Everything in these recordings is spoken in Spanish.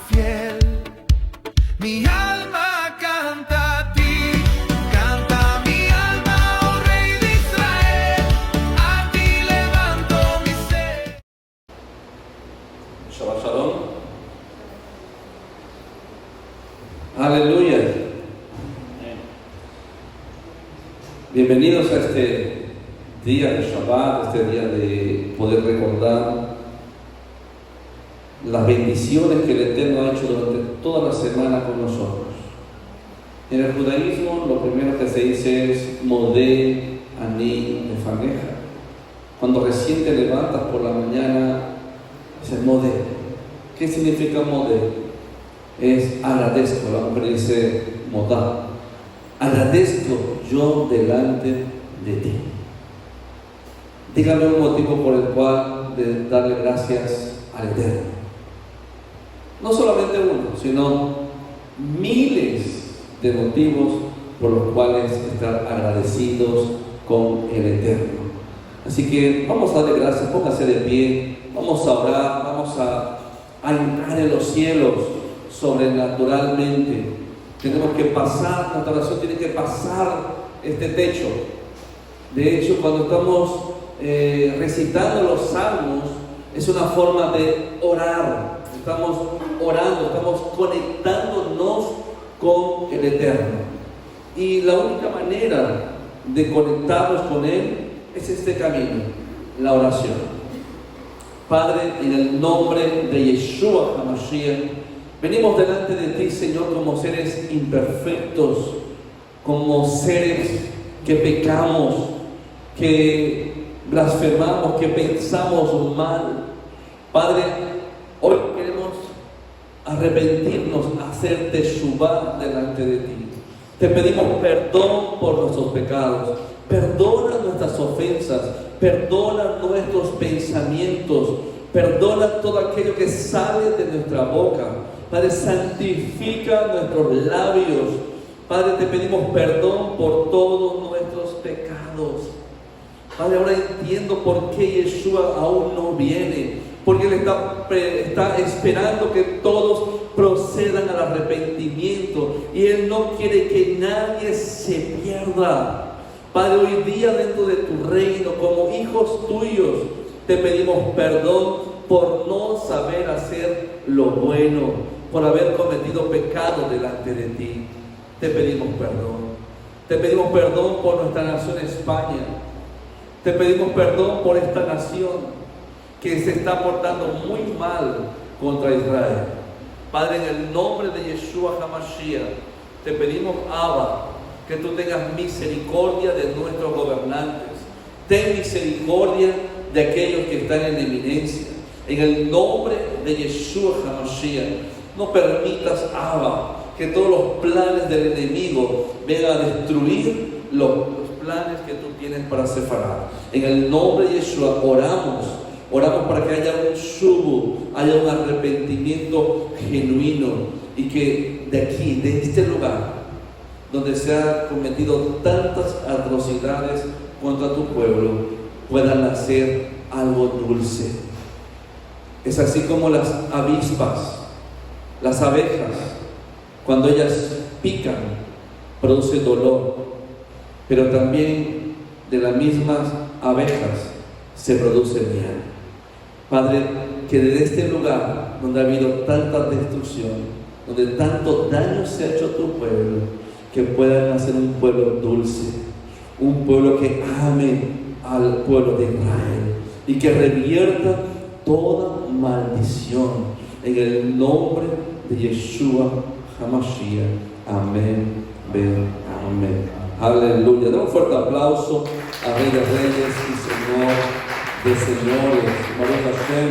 fiel. Mi alma canta a ti, canta mi alma, oh Rey de Israel, a ti levanto mi ser. Shabbat Shalom. Aleluya. Bienvenidos a este día de Shabbat, este día de poder recordar las bendiciones que el Eterno ha hecho durante toda la semana con nosotros. En el judaísmo lo primero que se dice es Modé Ani Lefaneja. Cuando recién te levantas por la mañana, dice Modé. ¿Qué significa Modé? Es agradezco. La mujer dice Modá. Agradezco yo delante de ti. Dígame un motivo por el cual de darle gracias al Eterno. No solamente uno, sino miles de motivos por los cuales estar agradecidos con el Eterno. Así que vamos a darle gracias, póngase de pie, vamos a orar, vamos a entrar en los cielos sobrenaturalmente. Tenemos que pasar, nuestra oración tiene que pasar este techo. De hecho, cuando estamos recitando los salmos, es una forma de orar. Estamos orando, estamos conectándonos con el Eterno. Y la única manera de conectarnos con Él es este camino, la oración. Padre, en el nombre de Yeshua HaMashiach, venimos delante de ti, Señor, como seres imperfectos, como seres que pecamos, que blasfemamos, que pensamos mal. Padre, hoy queremos arrepentirnos, hacer teshuvá delante de ti. Te pedimos perdón por nuestros pecados, perdona nuestras ofensas, perdona nuestros pensamientos, perdona todo aquello que sale de nuestra boca. Padre, santifica nuestros labios. Padre, te pedimos perdón por todos nuestros pecados. Padre, ahora entiendo por qué Yeshua aún no viene. Porque Él está esperando que todos procedan al arrepentimiento. Y Él no quiere que nadie se pierda. Padre, hoy día dentro de tu reino, como hijos tuyos, te pedimos perdón por no saber hacer lo bueno, por haber cometido pecado delante de ti. Te pedimos perdón. Te pedimos perdón por nuestra nación España. Te pedimos perdón por esta nación que se está portando muy mal contra Israel. Padre, en el nombre de Yeshua HaMashiach, te pedimos, Abba, que tú tengas misericordia de nuestros gobernantes. Ten misericordia de aquellos que están en eminencia. En el nombre de Yeshua HaMashiach, no permitas, Abba, que todos los planes del enemigo vengan a destruir los planes que tú tienes para separar. En el nombre de Yeshua oramos para que haya un shubu, haya un arrepentimiento genuino, y que de aquí, de este lugar donde se han cometido tantas atrocidades contra tu pueblo, pueda nacer algo dulce. Es así como las avispas, las abejas, cuando ellas pican, produce dolor, pero también de las mismas abejas se produce miel. Padre, que desde este lugar donde ha habido tanta destrucción, donde tanto daño se ha hecho a tu pueblo, que pueda nacer un pueblo dulce, un pueblo que ame al pueblo de Israel y que revierta toda maldición en el nombre de Yeshua HaMashiach. Amén, amén, amén. Aleluya. Demos un fuerte aplauso a Rey de Reyes y Señor de señores. Baruch Hashem.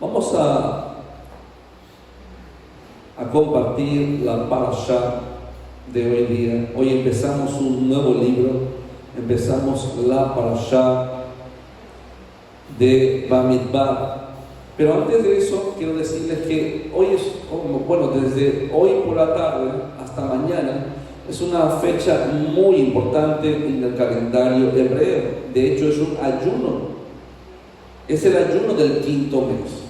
Vamos a compartir la parashá de hoy día. Hoy empezamos un nuevo libro. Empezamos la parashá de Bamidbar. Pero antes de eso, quiero decirles que hoy es, desde hoy por la tarde hasta mañana, es una fecha muy importante en el calendario hebreo. De hecho, es un ayuno. Es el ayuno del quinto mes.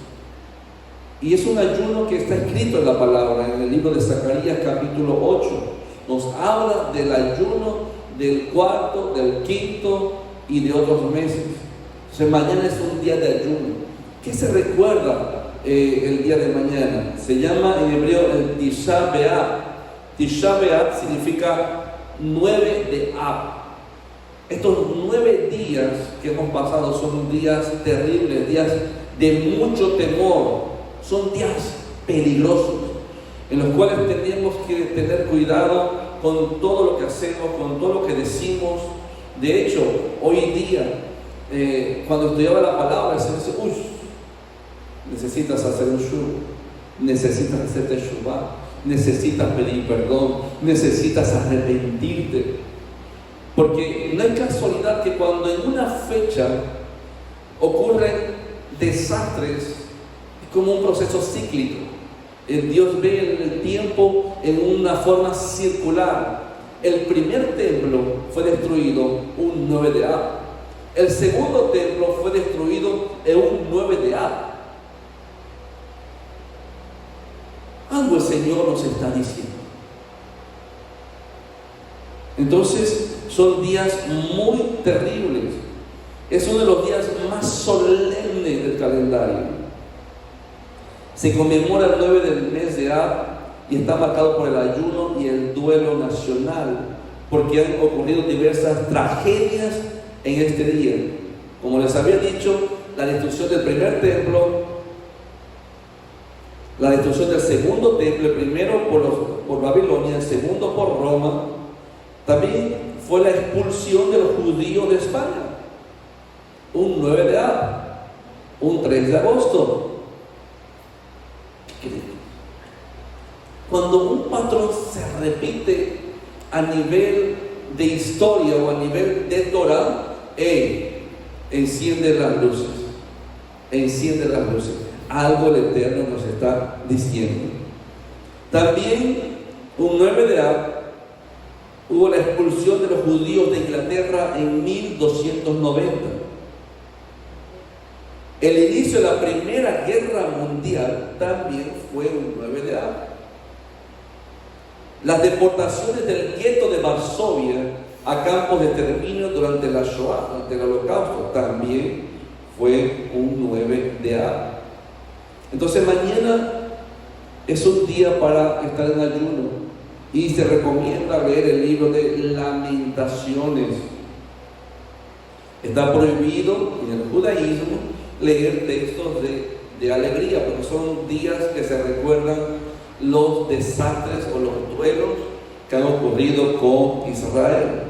Y es un ayuno que está escrito en la palabra, en el libro de Zacarías capítulo 8. Nos habla del ayuno del cuarto, del quinto y de otros meses. Entonces mañana es un día de ayuno. ¿Qué se recuerda el día de mañana? Se llama en hebreo el Tisha B'Av. Tisha B'Av significa 9 de Ab. Estos 9 días que hemos pasado son días terribles, días de mucho temor. Son días peligrosos, en los cuales tenemos que tener cuidado con todo lo que hacemos, con todo lo que decimos. De hecho, hoy día, cuando estudiaba la palabra, se dice, uy, necesitas hacer un shur, necesitas hacer teshuvah, necesitas pedir perdón, necesitas arrepentirte. Porque no hay casualidad que cuando en una fecha ocurren desastres, es como un proceso cíclico. Dios ve el tiempo en una forma circular. El primer templo fue destruido un 9 de Ab. El segundo templo fue destruido en un 9 de Ab. Algo el Señor nos está diciendo. Entonces son días muy terribles. Es uno de los días más solemnes del calendario. Se conmemora el 9 del mes de Ab y está marcado por el ayuno y el duelo nacional, porque han ocurrido diversas tragedias en este día. Como les había dicho, la destrucción del primer templo, la destrucción del segundo templo, el primero por Babilonia, el segundo por Roma. También fue la expulsión de los judíos de España, un 9 de Ab, un 3 de agosto. Cuando un patrón se repite a nivel de historia o a nivel de Torah, enciende las luces, enciende las luces. Algo el Eterno nos está diciendo. También un 9 de Ab hubo la expulsión de los judíos de Inglaterra en 1290. El inicio de la Primera Guerra Mundial también fue un 9 de Ab. Las deportaciones del gueto de Varsovia a campos de exterminio durante la Shoah, durante el Holocausto, también fue un 9 de Ab. Entonces mañana es un día para estar en ayuno y se recomienda leer el libro de Lamentaciones. Está prohibido en el judaísmo leer textos de alegría, porque son días que se recuerdan los desastres o los duelos que han ocurrido con Israel.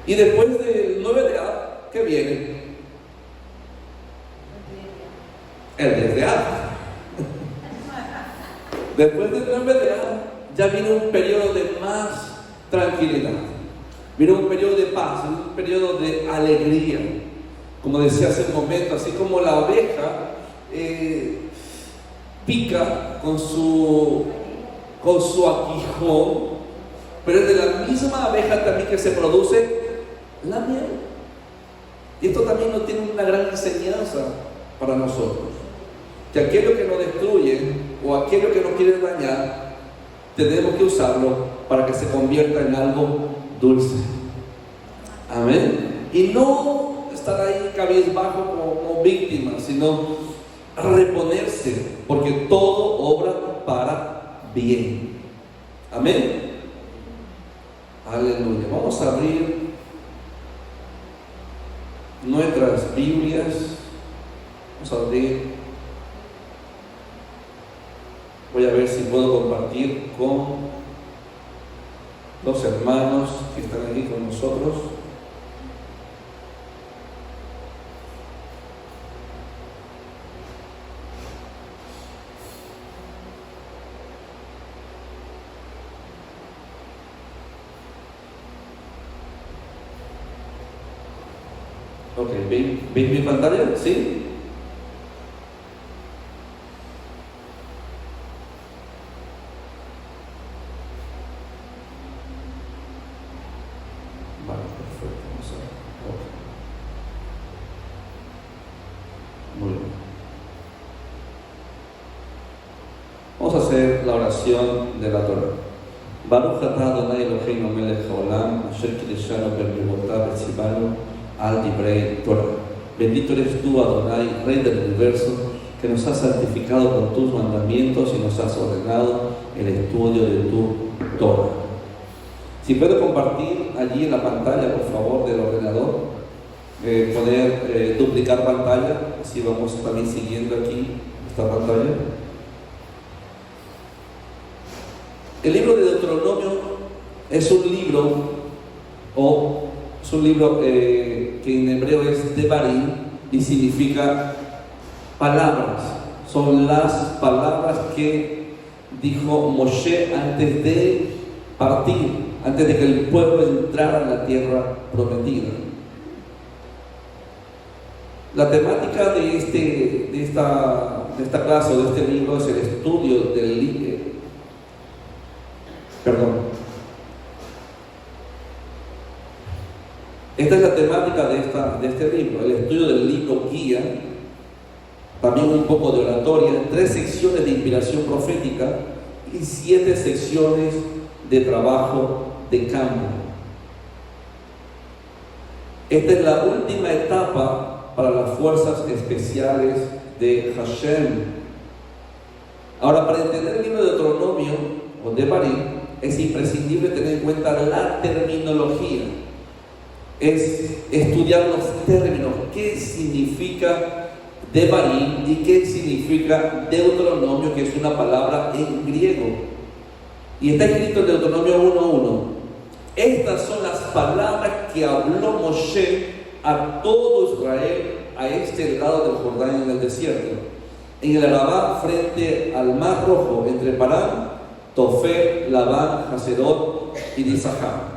Y después del 9 de Ab, ¿qué viene? El 10 de Ab. Después del 9 de Ab ya viene un periodo de más tranquilidad, viene un periodo de paz, un periodo de alegría. Como decía hace un momento, así como la oveja pica con su aguijón, pero es de la misma abeja también que se produce la miel. Y esto también nos tiene una gran enseñanza para nosotros, que aquello que nos destruye o aquello que nos quiere dañar, tenemos que usarlo para que se convierta en algo dulce. Amén. Y no estar ahí cabizbajo como víctima, sino reponerse, porque todo obra para bien. Amén. Aleluya. Vamos a abrir nuestras Biblias. Vamos a abrir. Voy a ver si puedo compartir con los hermanos que están aquí con nosotros. Ok, ¿ven mi pantalla? ¿Sí? Vale, perfecto. Vamos a ver. Ok. Muy bien. oración de la Torah. Baruch atah Adonai Eloheinu melech haolam, asher kideshanu b'mitzvotav v'tzivanu al divrei Torah. Bendito eres tú, Adonai, Rey del universo, que nos has santificado con tus mandamientos y nos has ordenado el estudio de tu Torah. Si puedo compartir allí en la pantalla, por favor, del ordenador, poder duplicar pantalla, así vamos también siguiendo aquí esta pantalla. El libro de Deuteronomio es un libro, que en hebreo es Devarim y significa palabras. Son las palabras que dijo Moshe antes de partir, antes de que el pueblo entrara en la tierra prometida. La temática de esta clase o de este libro es el estudio del libro. Esta es la temática de este libro, el estudio del libro guía, también un poco de oratoria, 3 secciones de inspiración profética y 7 secciones de trabajo de campo. Esta es la última etapa para las fuerzas especiales de Hashem. Ahora, para entender el libro de Deuteronomio o Devarim, es imprescindible tener en cuenta la terminología. Es estudiar los términos, qué significa Devarim y qué significa Deuteronomio, que es una palabra en griego. Y está escrito en Deuteronomio 1:1. Estas son las palabras que habló Moshe a todo Israel a este lado del Jordán en el desierto, en el Arabá frente al Mar Rojo, entre Parán, Tofel, Labán, Haserot y Disahar.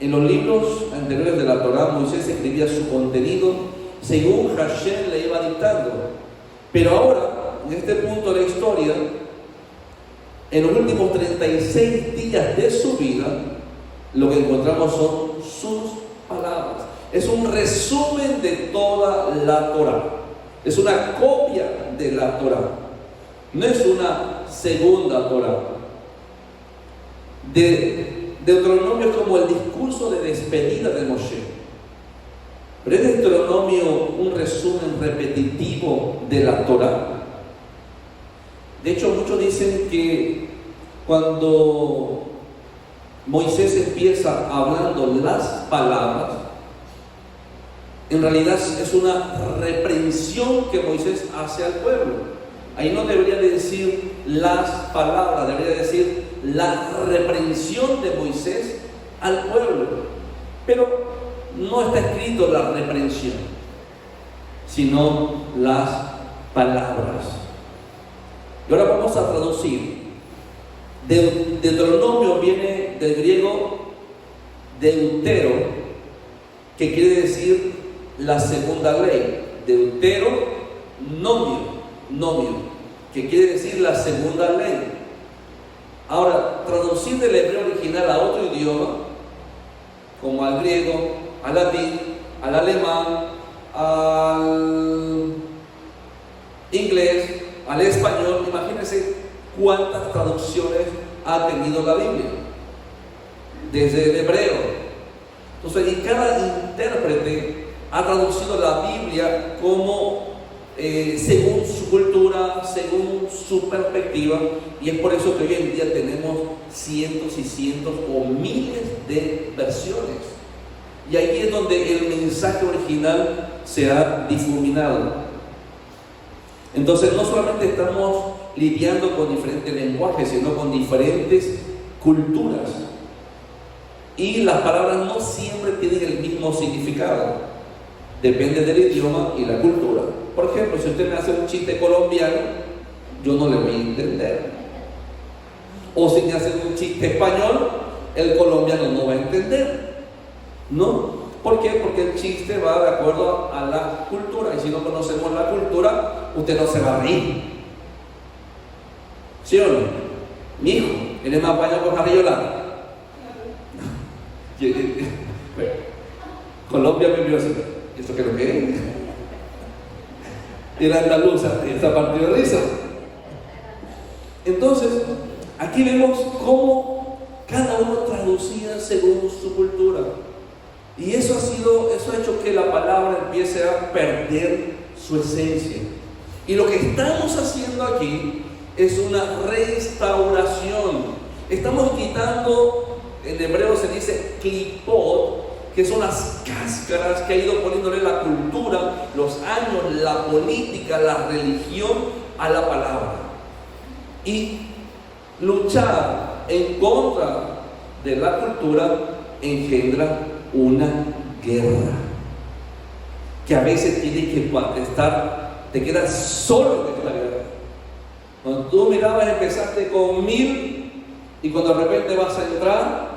En los libros anteriores de la Torá, Moisés escribía su contenido según Hashem le iba dictando. Pero ahora, en este punto de la historia, en los últimos 36 días de su vida, lo que encontramos son sus palabras. Es un resumen de toda la Torá. Es una copia de la Torá. No es una segunda Torá. Deuteronomio es como el discurso de despedida de Moshe. Pero es Deuteronomio un resumen repetitivo de la Torá. De hecho, muchos dicen que cuando Moisés empieza hablando las palabras, en realidad es una reprensión que Moisés hace al pueblo. Ahí no debería decir las palabras, debería decir la reprensión de Moisés al pueblo. Pero no está escrito la reprensión, sino las palabras. Y ahora vamos a traducir. Deuteronomio viene del griego deutero, que quiere decir la segunda ley. Deuteronomio, que quiere decir la segunda ley. Ahora, traducir del hebreo original a otro idioma, como al griego, al latín, al alemán, al inglés, al español, imagínense cuántas traducciones ha tenido la Biblia, desde el hebreo. Entonces, y cada intérprete ha traducido la Biblia como según su cultura, según su perspectiva, y es por eso que hoy en día tenemos cientos y cientos o miles de versiones. Y ahí es donde el mensaje original se ha difuminado. Entonces, no solamente estamos lidiando con diferentes lenguajes, sino con diferentes culturas. Y las palabras no siempre tienen el mismo significado. Depende del idioma y la cultura. Por ejemplo, si usted me hace un chiste colombiano, yo no le voy a entender. O si me hace un chiste español, el colombiano no va a entender. ¿No? ¿Por qué? Porque el chiste va de acuerdo a la cultura. Y si no conocemos la cultura, usted no se va a reír. ¿Sí o no? Mi hijo, él es más español con Jarrillola. Colombia me vio así. ¿Esto qué es lo que es? Y la andaluza, esta parte de risa. Entonces, aquí vemos cómo cada uno traducía según su cultura. Y eso ha hecho que la palabra empiece a perder su esencia. Y lo que estamos haciendo aquí es una restauración. Estamos quitando, en hebreo se dice klipot, que son las cáscaras que ha ido poniéndole la cultura, los años, la política, la religión a la palabra. Y luchar en contra de la cultura engendra una guerra que a veces tiene que te quedas solo en esta guerra. Cuando tú mirabas, empezaste con 1000 y cuando de repente vas a entrar,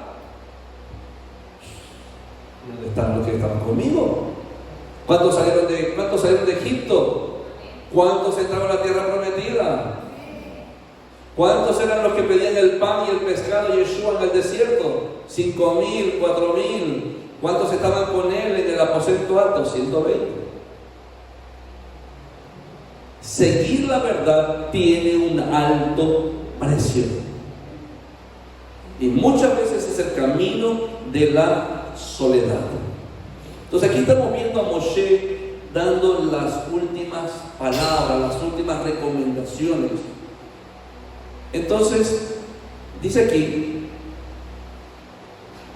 ¿dónde están los que estaban conmigo? ¿Cuántos salieron de Egipto? ¿Cuántos entraron a la tierra prometida? ¿Cuántos eran los que pedían el pan y el pescado de Yeshua en el desierto? 5,000, 4,000. ¿Cuántos estaban con él en el aposento alto? 120. Seguir la verdad tiene un alto precio. Y muchas veces es el camino de la soledad. Entonces aquí estamos viendo a Moshe dando las últimas palabras, las últimas recomendaciones. Entonces, dice aquí,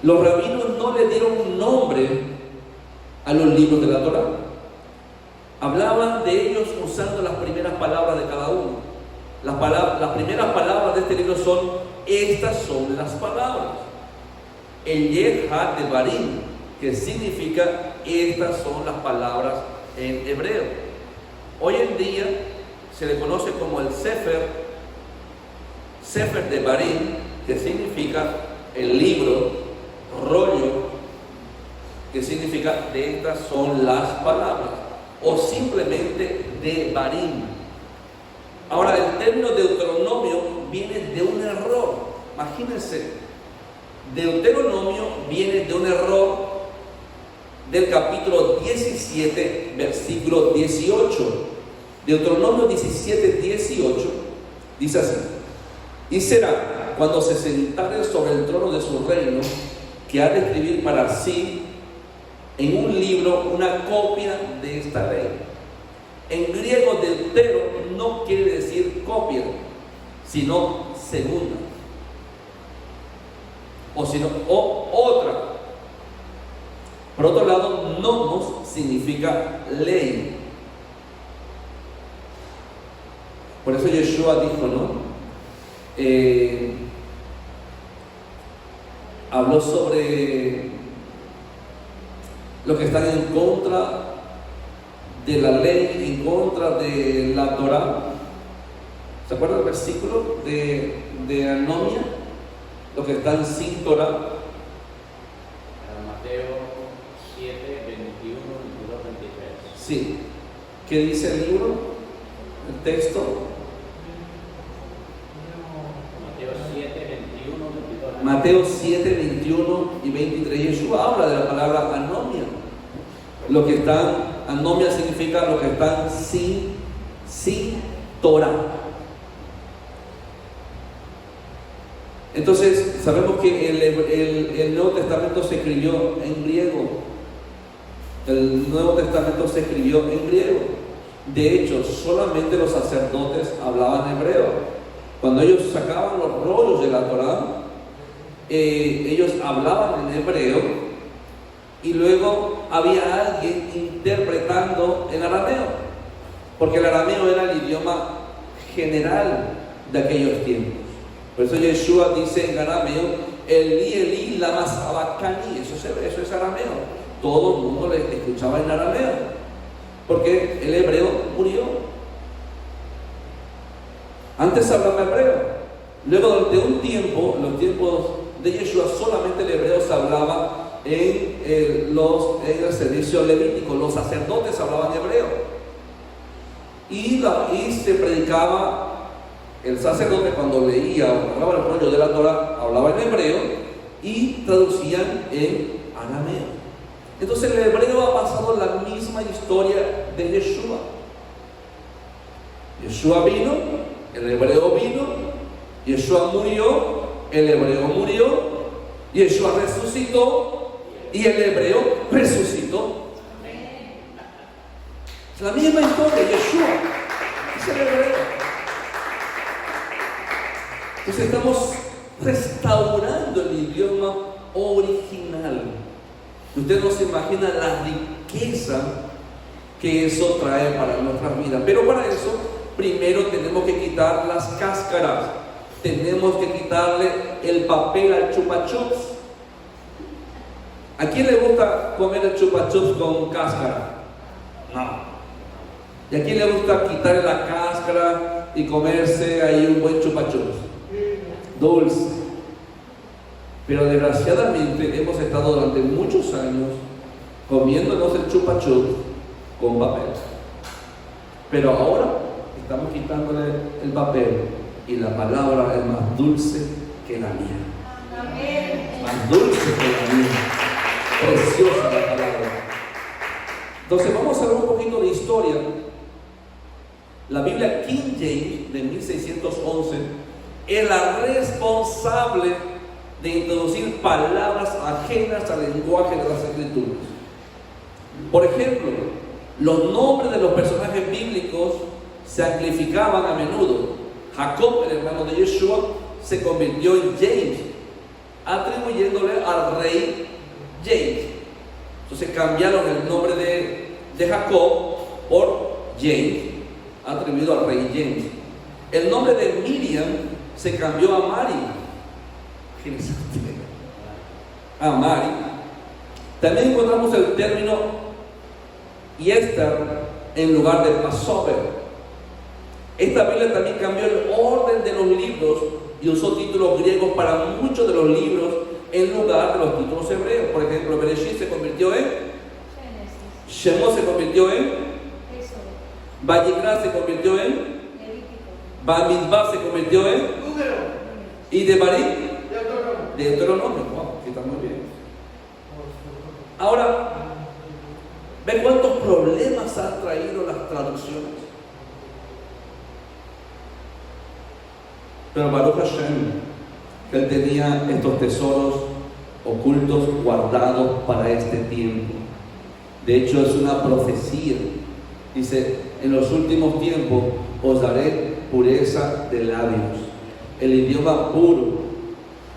los rabinos no le dieron un nombre a los libros de la Torá. Hablaban de ellos usando las primeras palabras de cada uno. Las primeras palabras de este libro son: estas son las palabras. El Yeh-Ha de Barim, que significa estas son las palabras en hebreo. Hoy en día se le conoce como el Sefer de Barim, que significa el libro, rollo, que significa de estas son las palabras, o simplemente de Barim. Ahora, el término Deuteronomio viene de un error. Imagínense, Deuteronomio viene de un error del capítulo 17, versículo 18. Deuteronomio 17, 18 dice así: y será cuando se sentare sobre el trono de su reino, que ha de escribir para sí en un libro una copia de esta ley. En griego, deutero no quiere decir copia, sino segunda, o otra. Por otro lado, nomos significa ley. Por eso Yeshua dijo, ¿no? Habló sobre los que están en contra de la ley, en contra de la Torá. ¿Se acuerdan del versículo de Anomia? Los que están sin Torá. Mateo 7, 21, 22, 23. Sí. ¿Qué dice el libro? El texto. Mateo 7, 21 y 23. Yeshua habla de la palabra anomia. Lo que están, anomia significa los que están sin Torah. Entonces, sabemos que el Nuevo Testamento se escribió en griego. El Nuevo Testamento se escribió en griego. De hecho, solamente los sacerdotes hablaban hebreo. Cuando ellos sacaban los rollos de la Torá, ellos hablaban en hebreo y luego había alguien interpretando en arameo, porque el arameo era el idioma general de aquellos tiempos. Por eso Yeshua dice en arameo: Eli, Eli, lama sabachthani. Eso es arameo. Todo el mundo le escuchaba en arameo, porque el hebreo murió. Antes se hablaba hebreo. Luego de un tiempo, los tiempos de Yeshua, solamente el hebreo se hablaba en el servicio levítico. Los sacerdotes hablaban hebreo. Y se predicaba. El sacerdote, cuando leía o hablaba el rollo de la Torah, hablaba en hebreo y traducían en arameo. Entonces el hebreo ha pasado la misma historia de Yeshua. Yeshua vino, el hebreo vino, Yeshua murió, el hebreo murió, Yeshua resucitó y el hebreo resucitó. Es la misma historia, Yeshua es el hebreo. Entonces estamos restaurando el idioma original. Usted no se imagina la riqueza que eso trae para nuestras vidas. Pero para eso, primero tenemos que quitar las cáscaras. Tenemos que quitarle el papel al chupa chups. ¿A quién le gusta comer el chupa chups con cáscara? No. ¿Y a quién le gusta quitarle la cáscara y comerse ahí un buen chupa chups? Dulce. Pero desgraciadamente hemos estado durante muchos años comiéndonos el chupa chups con papel. Pero ahora estamos quitándole el papel y la palabra es más dulce que la miel. Más dulce que la miel. Preciosa la palabra. Entonces vamos a ver un poquito de historia. La Biblia King James de 1611 es la responsable de introducir palabras ajenas al lenguaje de las Escrituras. Por ejemplo, los nombres de los personajes bíblicos se amplificaban a menudo. Jacob, el hermano de Yeshua, se convirtió en James, atribuyéndole al rey James. Entonces cambiaron el nombre de Jacob por James, atribuido al rey James. El nombre de Miriam se cambió a Mari. A Mari. También encontramos el término Esther en lugar de Passover. Esta Biblia también cambió el orden de los libros y usó títulos griegos para muchos de los libros en lugar de los títulos hebreos. Por ejemplo, Bereshit se convirtió en Shemot, se convirtió en Vayikra, se convirtió en Bamidbar, se convirtió en y Devarim, Deuteronomio. Wow, que está muy bien. Ahora, ¿ven cuántos problemas han traído las traducciones? Pero Baruch Hashem, que él tenía estos tesoros ocultos guardados para este tiempo. De hecho, es una profecía. Dice, en los últimos tiempos os daré pureza de labios, el idioma puro,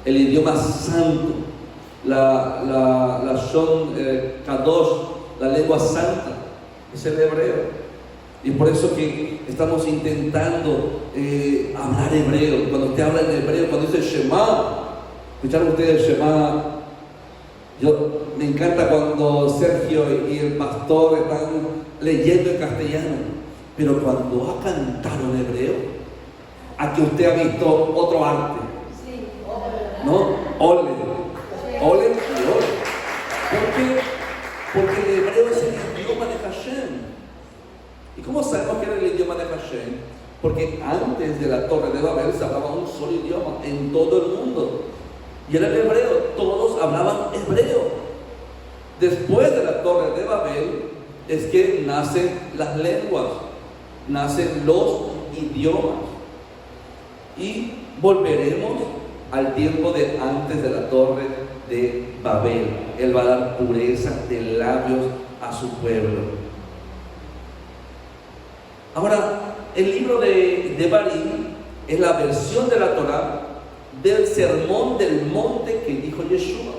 el idioma santo, la Shon Kadosh, la lengua santa, es el hebreo. Y por eso que estamos intentando hablar hebreo. Cuando usted habla en hebreo, cuando dice Shema, escucharon ustedes el Shema. Me encanta cuando Sergio y el pastor están leyendo en castellano, pero cuando ha cantado en hebreo, aquí usted ha visto otro arte, ¿no? Ole y ole. ¿Por qué? Porque el hebreo es el idioma de Hashem. ¿Y cómo sabemos que era el idioma de Hashem? Porque antes de la Torre de Babel se hablaba un solo idioma en todo el mundo, y era el hebreo. Todos hablaban hebreo. Después de la Torre de Babel es que nacen las lenguas, nacen los idiomas, y volveremos al tiempo de antes de la Torre de Babel. Él va a dar pureza de labios a su pueblo. Ahora, el libro de Devarim es la versión de la Torá del sermón del monte que dijo Yeshua.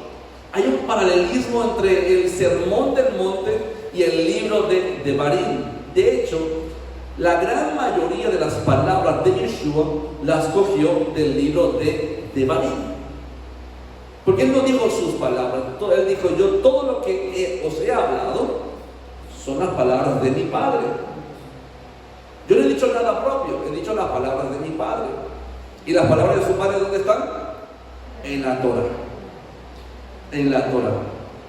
Hay un paralelismo entre el sermón del monte y el libro de Devarim. De hecho, la gran mayoría de las palabras de Yeshua las cogió del libro de Devarim. Porque él no dijo sus palabras, él dijo: yo todo lo que os he hablado son las palabras de mi Padre. Yo no he dicho nada propio, he dicho las palabras de mi Padre. ¿Y las palabras de su Padre dónde están? En la Torah. En la Torah.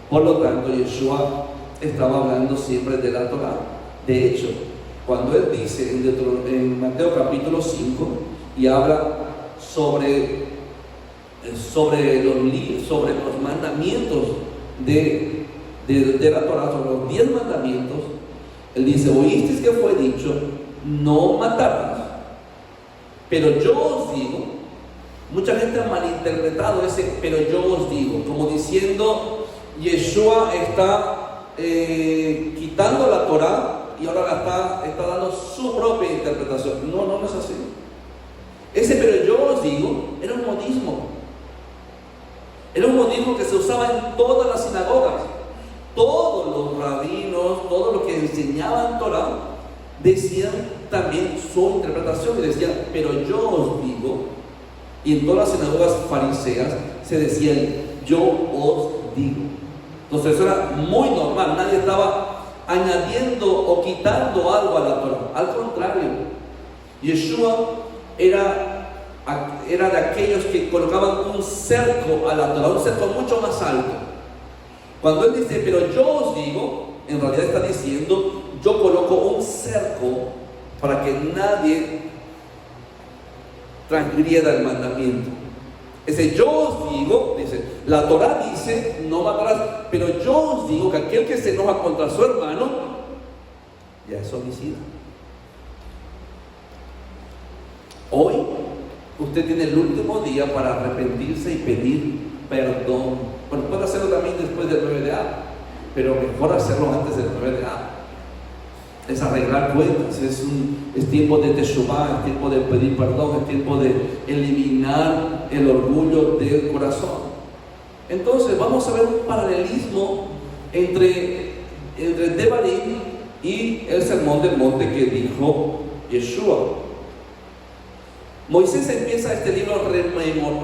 Por lo tanto, Yeshua estaba hablando siempre de la Torah. De hecho, cuando él dice en Mateo capítulo 5 y habla sobre los mandamientos de la Torah, sobre los 10 mandamientos, él dice: oísteis que fue dicho, no matarás. Pero yo os digo Mucha gente ha malinterpretado ese, pero yo os digo, como diciendo, Yeshua está quitando la Torá y ahora está dando su propia interpretación. No, no es así. Ese pero yo os digo era un modismo. Era un modismo que se usaba en todas las sinagogas. Todos los rabinos, todos los que enseñaban Torá, decían también su interpretación y decían, pero yo os digo. Y en todas las sinagogas fariseas se decía, yo os digo. Entonces eso era muy normal, nadie estaba añadiendo o quitando algo a la Torá. Al contrario, Yeshua era de aquellos que colocaban un cerco a la Torá, un cerco mucho más alto. Cuando él dice, pero yo os digo, en realidad está diciendo, yo coloco un cerco para que nadie transgreda el mandamiento. Ese yo os digo, dice, la Torá dice, no matarás, pero yo os digo que aquel que se enoja contra su hermano, ya es homicida. Hoy, usted tiene el último día para arrepentirse y pedir perdón. Bueno, puede hacerlo también después del 9 de Av, pero mejor hacerlo antes del 9 de Av. Es arreglar cuentas, es tiempo de teshuvá, es tiempo de pedir perdón, es tiempo de eliminar el orgullo del corazón. Entonces vamos a ver un paralelismo entre Devarim y el sermón del monte que dijo Yeshua. Moisés empieza este libro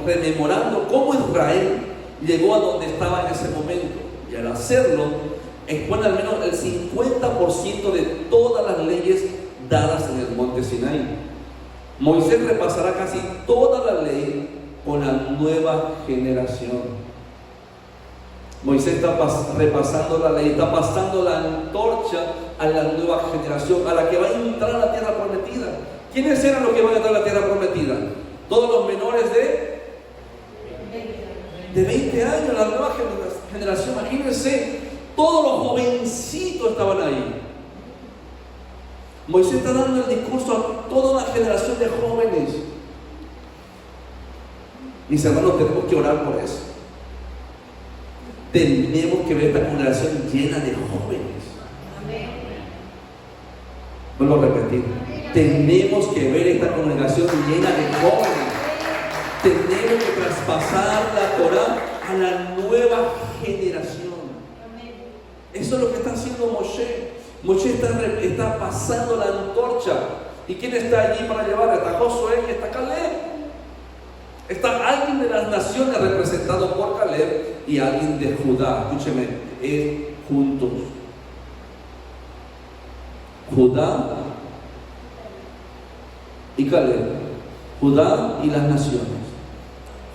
rememorando cómo Israel llegó a donde estaba en ese momento, y al hacerlo expone al menos el 50% de todas las leyes dadas en el monte Sinaí. Moisés repasará casi toda la ley con la nueva generación. Moisés está repasando la ley, está pasando la antorcha a la nueva generación, a la que va a entrar a la tierra prometida. ¿Quiénes eran los que van a entrar a la tierra prometida? Todos los menores de 20 años, la nueva generación. Imagínense, todos los jovencitos estaban ahí. Moisés está dando el discurso a toda una generación de jóvenes. Mis hermanos, tenemos que orar por eso. Tenemos que ver esta generación llena de jóvenes. Vuelvo a repetir. Tenemos que ver esta congregación llena de jóvenes. Tenemos que traspasar la Torá a la nueva generación. Eso es lo que está haciendo Moshe. Moshe está pasando la antorcha. ¿Y quién está allí para llevar? Está Josué y está Caleb. Está alguien de las naciones representado por Caleb y alguien de Judá. Escúcheme, es juntos. Judá y Caleb. Judá y las naciones.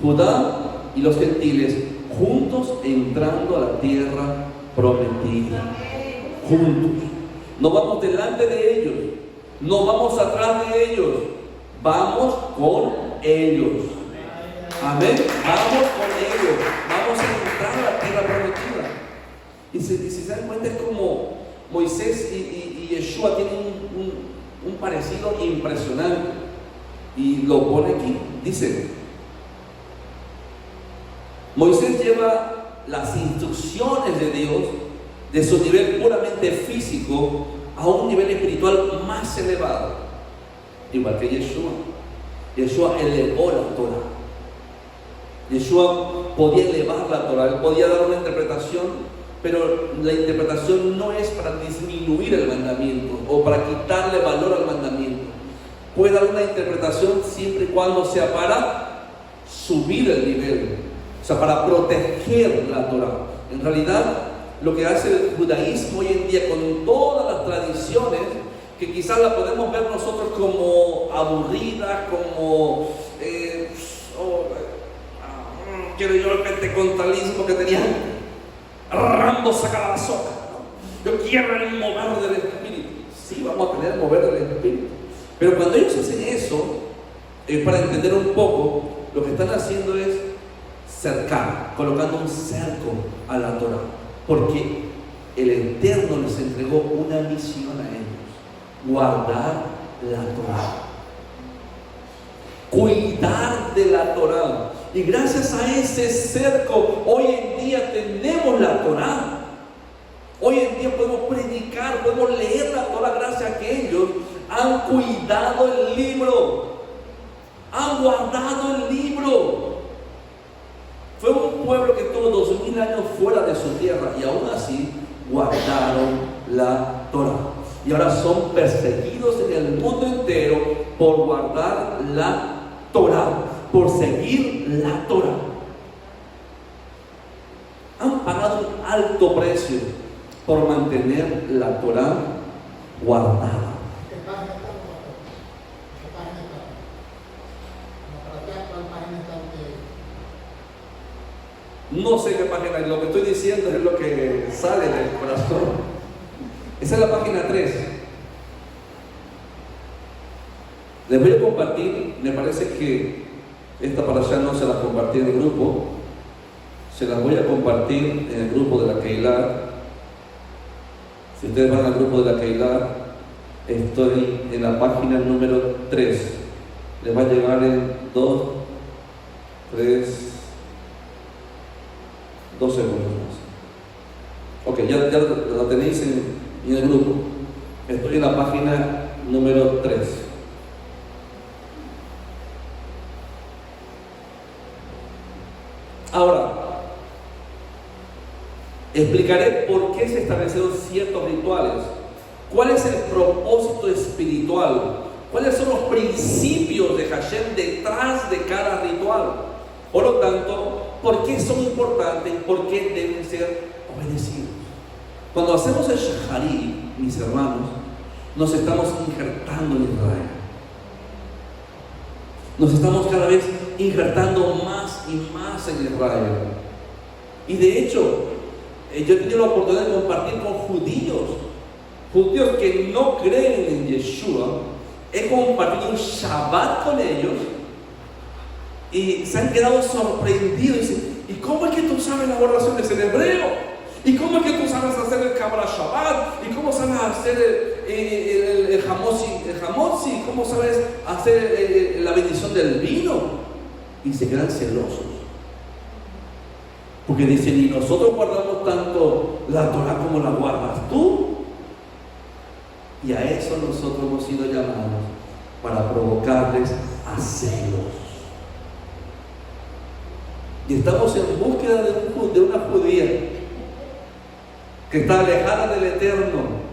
Judá y los gentiles juntos entrando a la tierra prometida. Juntos. No vamos delante de ellos, no vamos atrás de ellos, vamos con ellos. Amén. Vamos con ellos, vamos a entrar a la tierra prometida. Y si se dan cuenta, es como Moisés y Yeshua tienen un parecido impresionante. Y lo pone aquí, dice: Moisés lleva las instrucciones de Dios de su nivel puramente físico a un nivel espiritual más elevado, igual que Yeshua. Yeshua elevó la Torah. Yeshua podía elevar la Torah, él podía dar una interpretación, pero la interpretación no es para disminuir el mandamiento o para quitarle valor al mandamiento. Puede dar una interpretación siempre y cuando sea para subir el nivel, o sea, para proteger la Torah. En realidad, lo que hace el judaísmo hoy en día con todas las tradiciones, que quizás la podemos ver nosotros como aburridas, como quiero yo el pentecostalismo que tenía Rambo saca la bazooka, ¿no? Yo quiero el mover del Espíritu. Sí, vamos a tener el mover del Espíritu, pero cuando ellos hacen eso, para entender un poco, lo que están haciendo es cercar, colocando un cerco a la Torah, porque el Eterno les entregó una misión a ellos: guardar la Torah, cuidar de la Torah. Y gracias a ese cerco, hoy en día tenemos la Torá. Hoy en día podemos predicar, podemos leer la Torá gracias a que ellos han cuidado el libro, han guardado el libro. Fue un pueblo que estuvo 2000 años fuera de su tierra y aún así guardaron la Torá. Y ahora son perseguidos en el mundo entero por guardar la Torá, por seguir la Torá. Han pagado un alto precio por mantener la Torá guardada. ¿Qué página está? ¿Qué página está? ¿Para qué actual página está usted? No sé qué página, lo que estoy diciendo es lo que sale del corazón. Esa es la página 3. Les voy a compartir, me parece que esta para allá no se la compartí en el grupo, se las voy a compartir en el grupo de la Keilah. Si ustedes van al grupo de la Keilah, estoy en la página número 3. Les va a llegar en 2 segundos más. Ok, ya la tenéis en el grupo. Estoy en la página número 3. Ahora, explicaré por qué se establecieron ciertos rituales, cuál es el propósito espiritual, cuáles son los principios de Hashem detrás de cada ritual. Por lo tanto, por qué son importantes y por qué deben ser obedecidos. Cuando hacemos el Shaharí, mis hermanos, nos estamos injertando en Israel. Nos estamos cada vez injertando más y más en Israel. Y de hecho, yo he tenido la oportunidad de compartir con judíos que no creen en Yeshua. He compartido un Shabbat con ellos y se han quedado sorprendidos. Dicen, ¿y cómo es que tú sabes las oraciones en hebreo? ¿Y cómo es que tú sabes hacer el Kabbalah Shabbat? ¿Y cómo sabes hacer el hamotzi? ¿Cómo sabes hacer la bendición del vino? Y se quedan celosos. Porque dicen, ¿y nosotros guardamos tanto la Torah como la guardas tú? Y a eso nosotros hemos sido llamados, para provocarles a celos. Y estamos en búsqueda de una judía que está alejada del Eterno,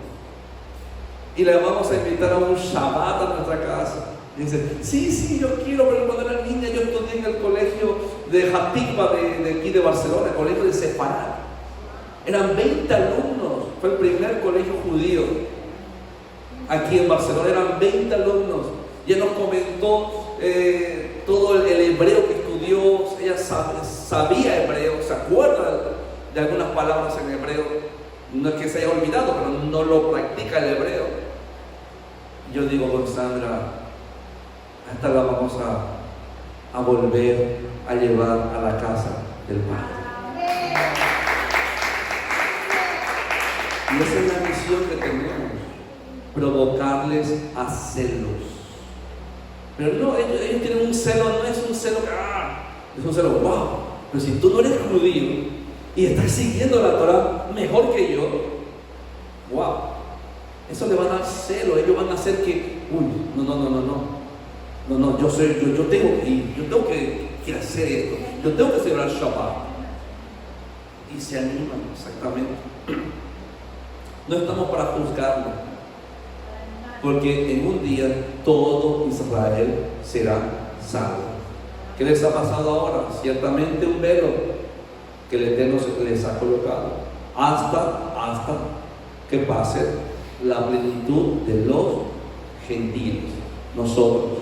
y le vamos a invitar a un Shabbat a nuestra casa. Y dice, sí, yo quiero, pero cuando era niña yo estudié en el colegio de Hatikva de aquí de Barcelona, el colegio de Sefarad. Eran 20 alumnos, fue el primer colegio judío aquí en Barcelona, eran 20 alumnos. Y ella nos comentó todo el hebreo que estudió, ella sabía hebreo, se acuerda de algunas palabras en hebreo. No es que se haya olvidado, pero no lo practica el hebreo. Yo digo, con Sandra, esta la vamos a volver a llevar a la casa del Padre. Y esa es la misión que tenemos, provocarles a celos. Pero no, ellos tienen un celo, no es un celo, es un celo, wow. Pero si tú no eres judío y estás siguiendo la Torah mejor que yo, wow, eso le va a dar celo. Ellos van a hacer que, no, yo tengo que ir, yo tengo que hacer esto, yo tengo que celebrar Shabbat. Y se animan, exactamente. No estamos para juzgarlo, porque en un día todo Israel será salvo. ¿Qué les ha pasado ahora? Ciertamente un velo que el Eterno les ha colocado hasta que pase la plenitud de los gentiles, nosotros.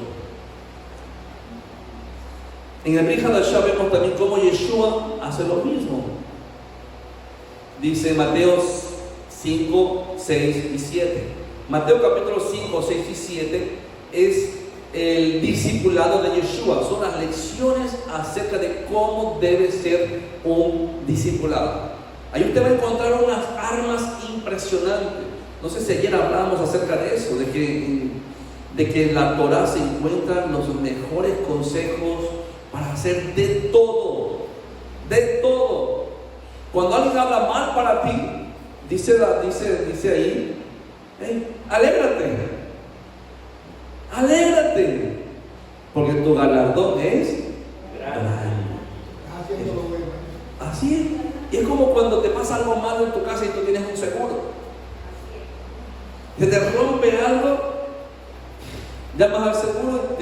En el Brit Hadashah vemos también cómo Yeshua hace lo mismo. Dice Mateo 5, 6 y 7. Mateo capítulo 5, 6 y 7 es el discipulado de Yeshua. Son las lecciones acerca de cómo debe ser un discipulado. Ahí usted va a encontrar unas armas impresionantes. No sé si ayer hablamos acerca de eso, de que en la Torah se encuentran los mejores consejos para hacer de todo, de todo. Cuando alguien habla mal para ti, dice ahí, hey, alégrate, alégrate, porque tu galardón es grande. Estás haciendo lo bueno. Así es. Y es como cuando te pasa algo malo en tu casa y tú tienes un seguro. Se te rompe algo, llamas al seguro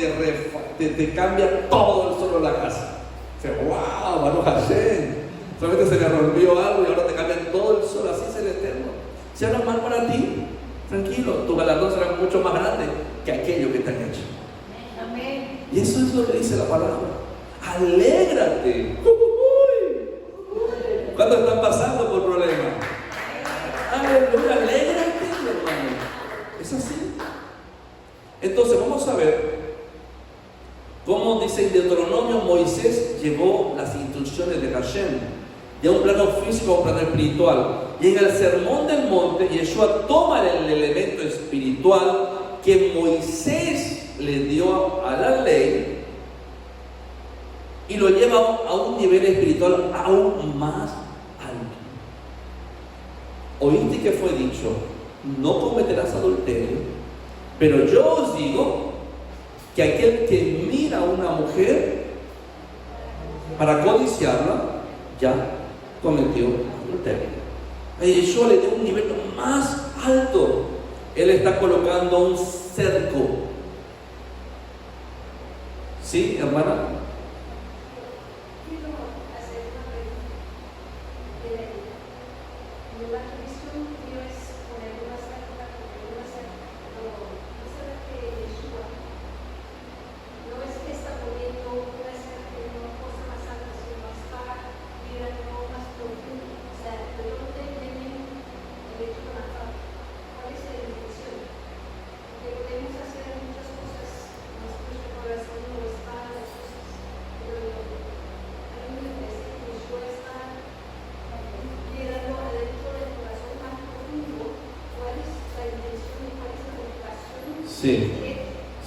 y te cambia todo el suelo de la casa. Dices, wow, Baruch Hashem, solamente se le rompió algo y ahora te cambian todo el suelo. Así es el Eterno. Si hablan mal para ti, tranquilo, tu galardón será mucho más grande que aquello que te han hecho. Amén. Y eso es lo que dice la palabra. Alégrate. ¿Cuántos están pasando por problemas? Aleluya, alégrate, hermano. Es así. Entonces vamos a ver cómo dice en Deuteronomio, Moisés llevó las instrucciones de Hashem de un plano físico a un plano espiritual. Y en el sermón del monte, Yeshua toma el elemento espiritual que Moisés le dio a la ley y lo lleva a un nivel espiritual aún más alto. Oíste que fue dicho, no cometerás adulterio, pero yo os digo que aquel que mira a una mujer para codiciarla, ya cometió adulterio. A Yeshua le dio un nivel más alto. Él está colocando un cerco. ¿Sí, hermana?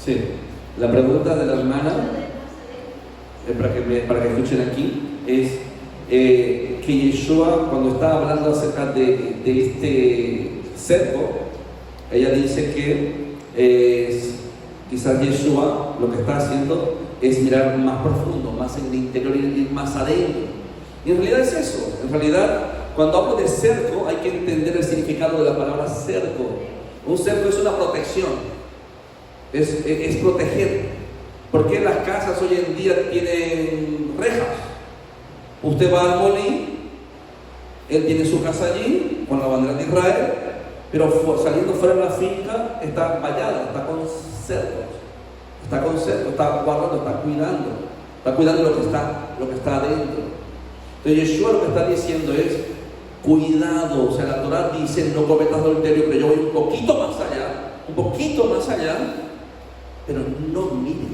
Sí. La pregunta de la hermana, para que escuchen aquí, es que Yeshua, cuando está hablando acerca de este cerco, ella dice que quizás Yeshua lo que está haciendo es mirar más profundo, más en el interior, ir más adentro. Y en realidad es eso. En realidad, cuando hablo de cerco, hay que entender el significado de la palabra cerco. Un cerco es una protección. Es proteger. ¿Por qué las casas hoy en día tienen rejas? Usted va al Molí, él tiene su casa allí con la bandera de Israel, pero saliendo fuera de la finca está vallada, está con cercos, está guardando, está cuidando lo que está adentro. Entonces Yeshua lo que está diciendo es cuidado. O sea, la Torah dice no cometas adulterio, pero yo voy un poquito más allá, pero no mires,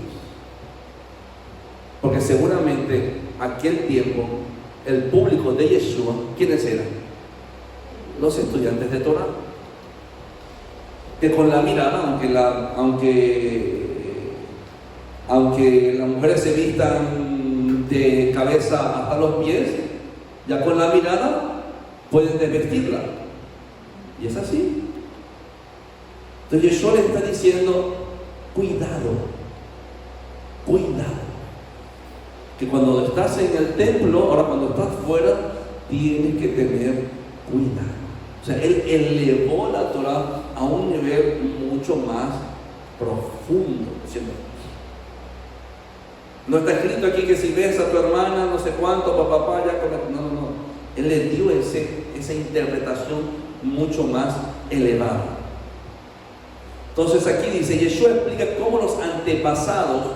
porque seguramente aquel tiempo el público de Yeshua, ¿quiénes eran? Los estudiantes de Torah, que con la mirada, aunque las mujeres se vistan de cabeza hasta los pies, ya con la mirada pueden desvestirla, y es así. Entonces Yeshua le está diciendo cuidado, que cuando estás en el templo, ahora cuando estás fuera, tienes que tener cuidado. O sea, él elevó la Torah a un nivel mucho más profundo. No está escrito aquí que si ves a tu hermana, no sé cuánto, papá, ya come. No. Él le dio esa interpretación mucho más elevada. Entonces aquí dice, Yeshua explica cómo los antepasados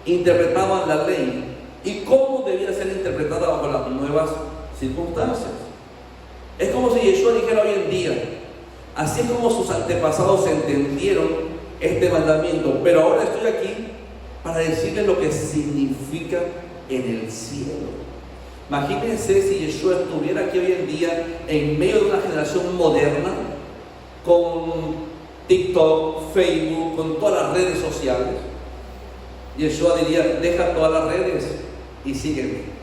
interpretaban la ley y cómo debía ser interpretada bajo las nuevas circunstancias. Es como si Yeshua dijera hoy en día, así es como sus antepasados entendieron este mandamiento, pero ahora estoy aquí para decirles lo que significa en el cielo. Imagínense si Yeshua estuviera aquí hoy en día en medio de una generación moderna con TikTok, Facebook, con todas las redes sociales. Yeshua diría, deja todas las redes, y sígueme.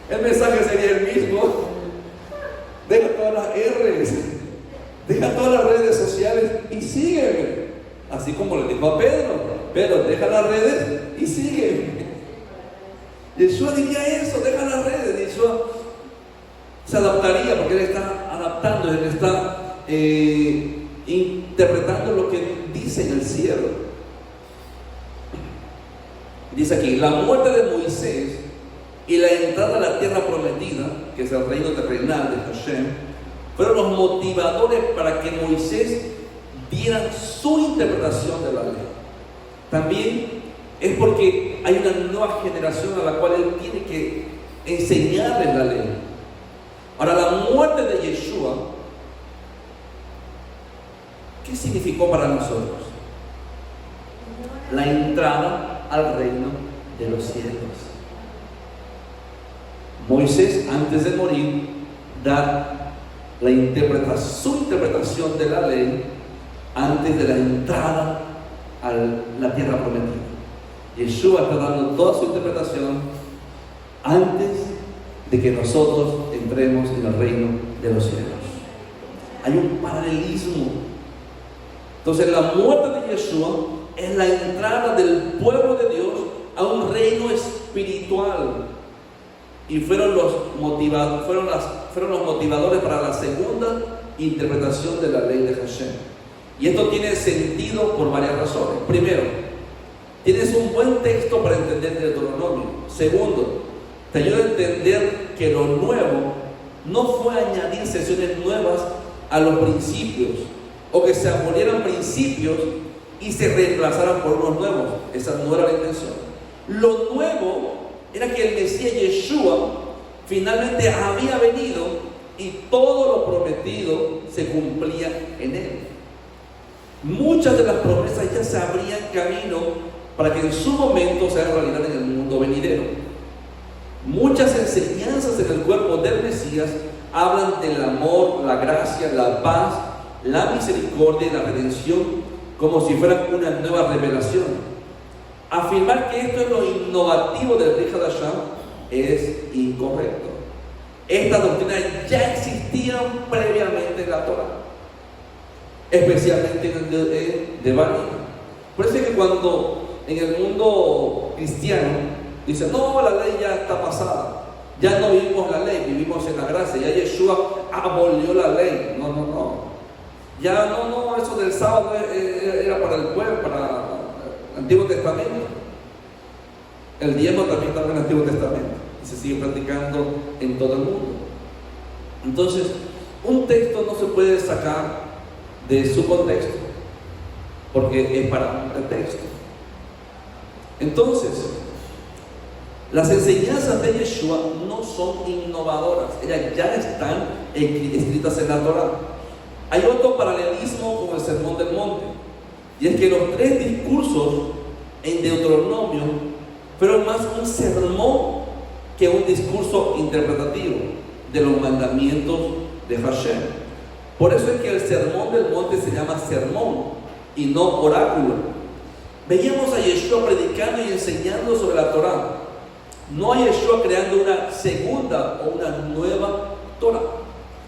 El mensaje sería el mismo. Deja todas las R's, deja todas las redes sociales y sígueme. Así como le dijo a Pedro: Pedro, deja las redes y sígueme. Yeshua diría eso: deja las redes. Yeshua se adaptaría, porque él está adaptando, él está interpretando lo que dice en el cielo. Dice aquí: la muerte de Moisés y la entrada a la tierra prometida, que es el reino terrenal de Hashem, fueron los motivadores para que Moisés diera su interpretación de la ley. También es porque hay una nueva generación a la cual él tiene que enseñarles la ley. Ahora, la muerte de Yeshua, ¿qué significó para nosotros? La entrada al reino de los cielos. Moisés, antes de morir, da su interpretación de la ley antes de la entrada a la tierra prometida. Yeshua está dando toda su interpretación antes de que nosotros entremos en el reino de los cielos. Hay un paralelismo. Entonces, la muerte de Yeshua es la entrada del pueblo de Dios a un reino espiritual. Y fueron los motivadores para la segunda interpretación de la ley de Hashem. Y esto tiene sentido por varias razones. Primero, tienes un buen texto para entender Deuteronomio. Segundo, te ayuda a entender que lo nuevo no fue añadir secciones nuevas a los principios, o que se abolieran principios y se reemplazaran por unos nuevos. Esa no era la intención. Lo nuevo era que el Mesías Yeshua finalmente había venido y todo lo prometido se cumplía en él. Muchas de las promesas ya se abrían camino para que en su momento se haga realidad en el mundo venidero. Muchas enseñanzas en el cuerpo del Mesías hablan del amor, la gracia, la paz, la misericordia y la redención como si fueran una nueva revelación. Afirmar que esto es lo innovativo del Brit Hadashah es incorrecto. Estas doctrinas ya existían previamente en la Torah, especialmente en el Devarim. Por eso es que cuando en el mundo cristiano dicen: no, la ley ya está pasada, ya no vivimos la ley, vivimos en la gracia, ya Yeshua abolió la ley. No. Ya no, eso del sábado era para el pueblo, para el Antiguo Testamento. El diezmo también estaba en el Antiguo Testamento y se sigue practicando en todo el mundo. Entonces, un texto no se puede sacar de su contexto, porque es para un pretexto. Entonces, las enseñanzas de Yeshua no son innovadoras, ellas ya están escritas en la Torah. Hay otro paralelismo con el Sermón del Monte, y es que los 3 discursos en Deuteronomio fueron más un sermón que un discurso interpretativo de los mandamientos de Hashem. Por eso es que el Sermón del Monte se llama sermón y no oráculo. Veíamos a Yeshua predicando y enseñando sobre la Torah, no a Yeshua creando una segunda o una nueva Torah.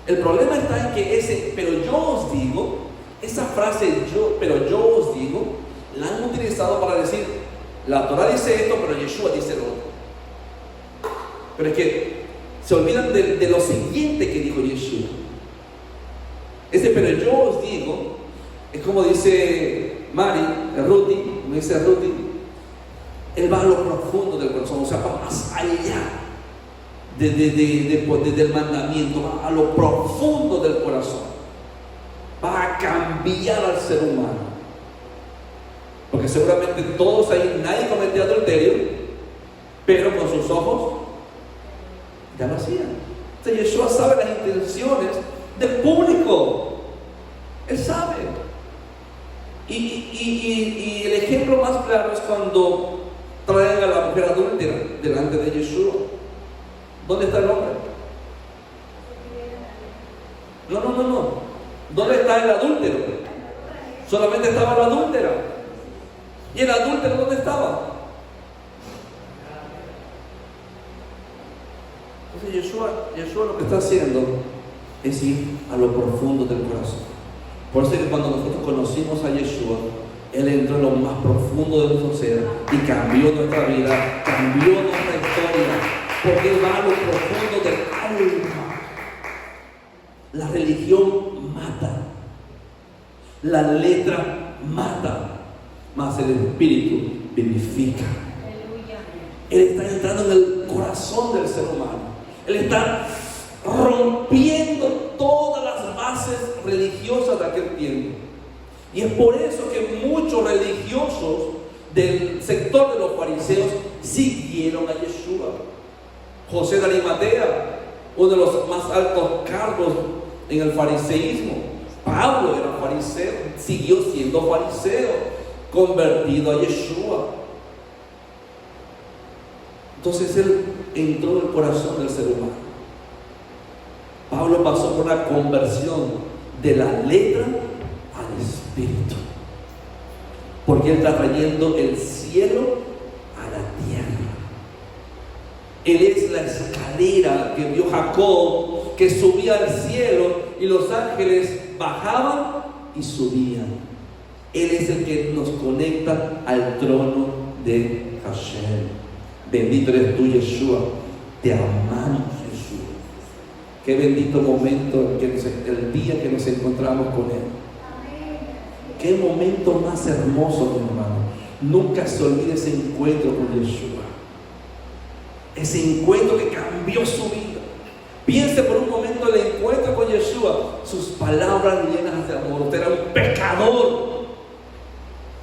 El problema está en que pero yo os digo, esa frase pero yo os digo, la han utilizado para decir: la Torah dice esto, pero Yeshua dice lo otro. Pero es que se olvidan de lo siguiente que dijo Yeshua. Pero yo os digo, es como dice como dice Ruti, él va a lo profundo del corazón, o sea, va más allá del mandamiento, va a lo profundo del corazón, va a cambiar al ser humano. Porque seguramente todos ahí, nadie cometía adulterio, pero con sus ojos ya lo hacían. Entonces Yeshua sabe las intenciones del público, él sabe. Y el ejemplo más claro es cuando traen a la mujer adúltera delante de Yeshua. ¿Dónde está el hombre? No. ¿Dónde está el adúltero? Solamente estaba la adúltera. ¿Y el adúltero dónde estaba? Oye, Yeshua lo que está haciendo es ir a lo profundo del corazón. Por eso es que cuando nosotros conocimos a Yeshua, Él entró en lo más profundo de nuestro ser y cambió nuestra vida, cambió nuestra historia, porque Él va a lo profundo del alma. La religión mata, la letra mata, mas el espíritu vivifica. Él está entrando en el corazón del ser humano. Él está rompiendo todas las bases religiosas de aquel tiempo. Y es por eso que muchos religiosos del sector de los fariseos siguieron a Yeshua. José de Arimatea, uno de los más altos cargos en el fariseísmo. Pablo era fariseo, siguió siendo fariseo, convertido a Yeshua. Entonces Él entró en el corazón del ser humano. Pablo pasó por una conversión de la letra al espíritu, porque Él está trayendo el cielo a la tierra. Él es la escalera que vio Jacob, que subía al cielo y los ángeles bajaban y subían. Él es el que nos conecta al trono de Hashem. Bendito eres tú, Yeshua. Te amamos, Yeshua. Qué bendito momento el día que nos encontramos con Él. Qué momento más hermoso, mi hermano. Nunca se olvide ese encuentro con Yeshua. Ese encuentro que cambió su vida. Piense por un momento el encuentro con Yeshua. Sus palabras llenas de amor. Usted era un pecador.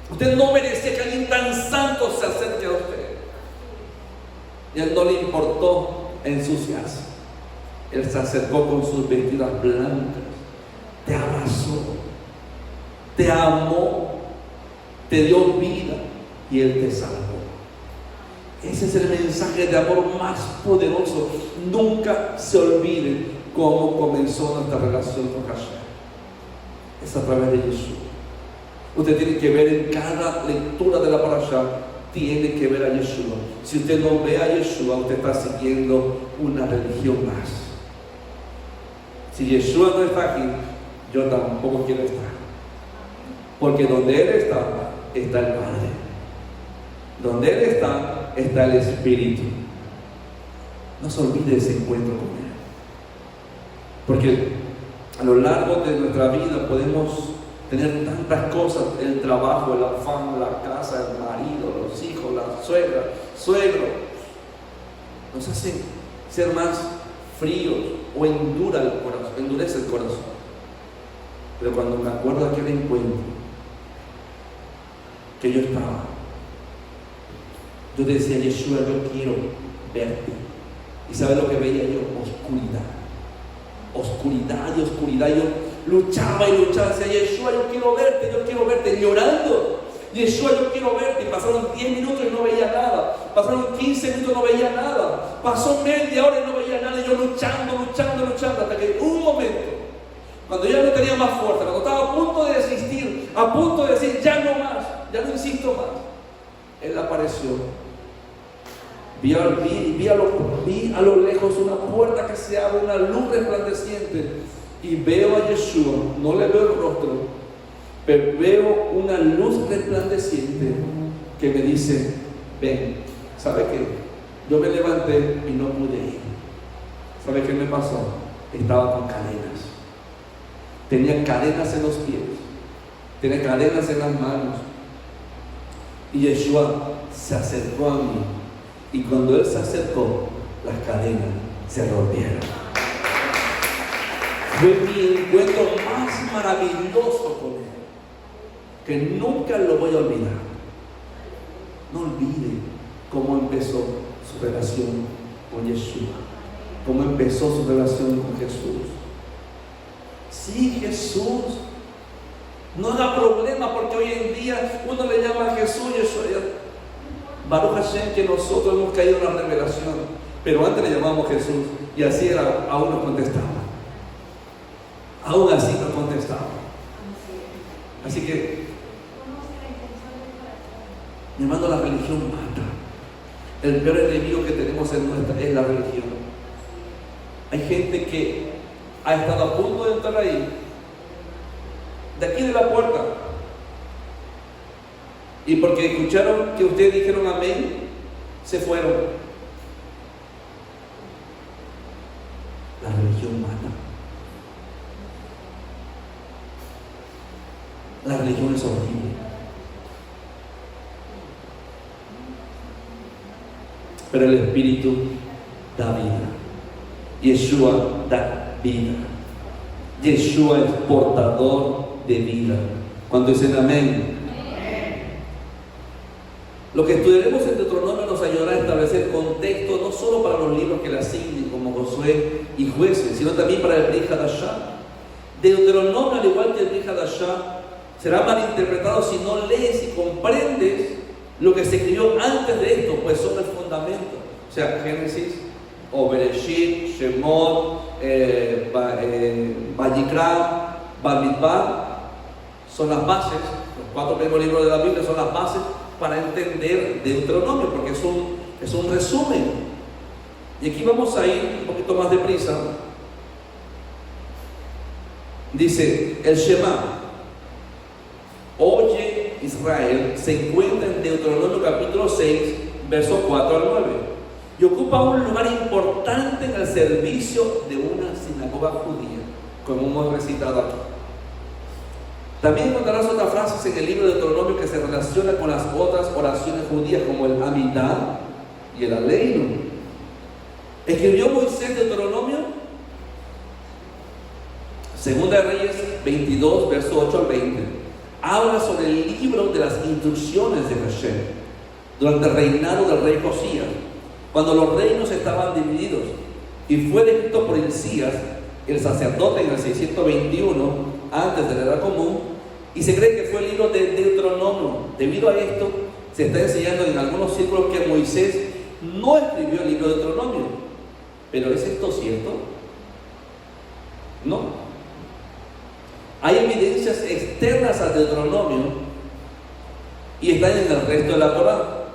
Usted no merecía que alguien tan santo se acerque a usted. Y a Él no le importó ensuciarse. Él se acercó con sus vestiduras blancas. Te abrazó. Te amó. Te dio vida. Y Él te salvó. Ese es el mensaje de amor más poderoso. Nunca se olvide cómo comenzó nuestra relación con Hashem. Es a través de Jesús. Usted tiene que ver en cada lectura de la parashá, tiene que ver a Yeshua. Si usted no ve a Yeshua, usted está siguiendo una religión más. Si Yeshua no está aquí, yo tampoco quiero estar. Porque donde Él está el Padre. Donde Él está el Espíritu. No se olvide ese encuentro con Él. Porque a lo largo de nuestra vida podemos tener tantas cosas: el trabajo, el afán, la casa, el marido, los hijos, la suegra, suegro. Nos hacen ser más fríos o endurece el corazón. Pero cuando me acuerdo de aquel encuentro que yo estaba, yo decía: Yeshua, yo quiero verte. ¿Y sabe lo que veía yo? Oscuridad y oscuridad. Yo luchaba y luchaba, decía: Yeshua, yo quiero verte, llorando. Yeshua, yo quiero verte. Y pasaron 10 minutos y no veía nada. Pasaron 15 minutos y no veía nada. Pasó media hora y no veía nada. Y yo luchando, hasta que un momento, cuando ya no tenía más fuerza, cuando estaba a punto de desistir, a punto de decir: ya no más, ya no insisto más, Él apareció. Vi a lo lejos una puerta que se abre, una luz resplandeciente, y veo a Yeshua. No le veo el rostro, pero veo una luz resplandeciente que me dice: ven. ¿Sabe qué? Yo me levanté y no pude ir. ¿Sabe qué me pasó? Estaba con cadenas. Tenía cadenas en los pies, tenía cadenas en las manos. Y Yeshua se acercó a mí. Y cuando Él se acercó, las cadenas se rompieron. Fue mi encuentro más maravilloso con Él, que nunca lo voy a olvidar. No olvide cómo empezó su relación con Yeshua, cómo empezó su relación con Jesús. Sí, Jesús. No haga problema, porque hoy en día uno le llama a Jesús Yeshua. Baruch Hashem, que nosotros hemos caído en la revelación, pero antes le llamábamos Jesús, y así era, aún nos contestaba. Aún así nos contestaba. Así que, mi hermano, la religión mata. El peor enemigo que tenemos es la religión. Hay gente que ha estado a punto de entrar ahí, de aquí de la puerta, y porque escucharon que ustedes dijeron amén, se fueron. La religión mata. La religión es horrible. Pero el Espíritu da vida. Yeshua da vida. Yeshua es portador de vida. Cuando dicen amén. Lo que estudiaremos en Deuteronomio nos ayudará a establecer contexto no solo para los libros que le asignen como Josué y Jueces, sino también para el Brit Hadashah. Deuteronomio, al igual que el Brit Hadashah, será malinterpretado si no lees y comprendes lo que se escribió antes de esto, pues son el fundamento. O sea, Génesis, o Bereshit, Shemot, Vayikra, Bamidbar, son las bases. Los 4 primeros libros de la Biblia son las bases para entender Deuteronomio, porque es un resumen. Y aquí vamos a ir un poquito más deprisa. Dice el Shema, oye Israel, se encuentra en Deuteronomio capítulo 6, versos 4 al 9, y ocupa un lugar importante en el servicio de una sinagoga judía, como hemos recitado aquí. También encontrarás otras frases en el libro de Deuteronomio que se relacionan con las otras oraciones judías, como el Amidah y el Aleinu. ¿Escribió Moisés Deuteronomio? Segunda de Reyes 22, verso 8 al 20. Habla sobre el libro de las instrucciones de Hashem durante el reinado del rey Josías, cuando los reinos estaban divididos, y fue escrito por Hilcías, el sacerdote, en el 621 antes de la Era Común, y se cree que fue el libro de Deuteronomio. Debido a esto, se está enseñando en algunos círculos que Moisés no escribió el libro de Deuteronomio. ¿Pero es esto cierto? No. Hay evidencias externas al Deuteronomio y están en el resto de la Torá.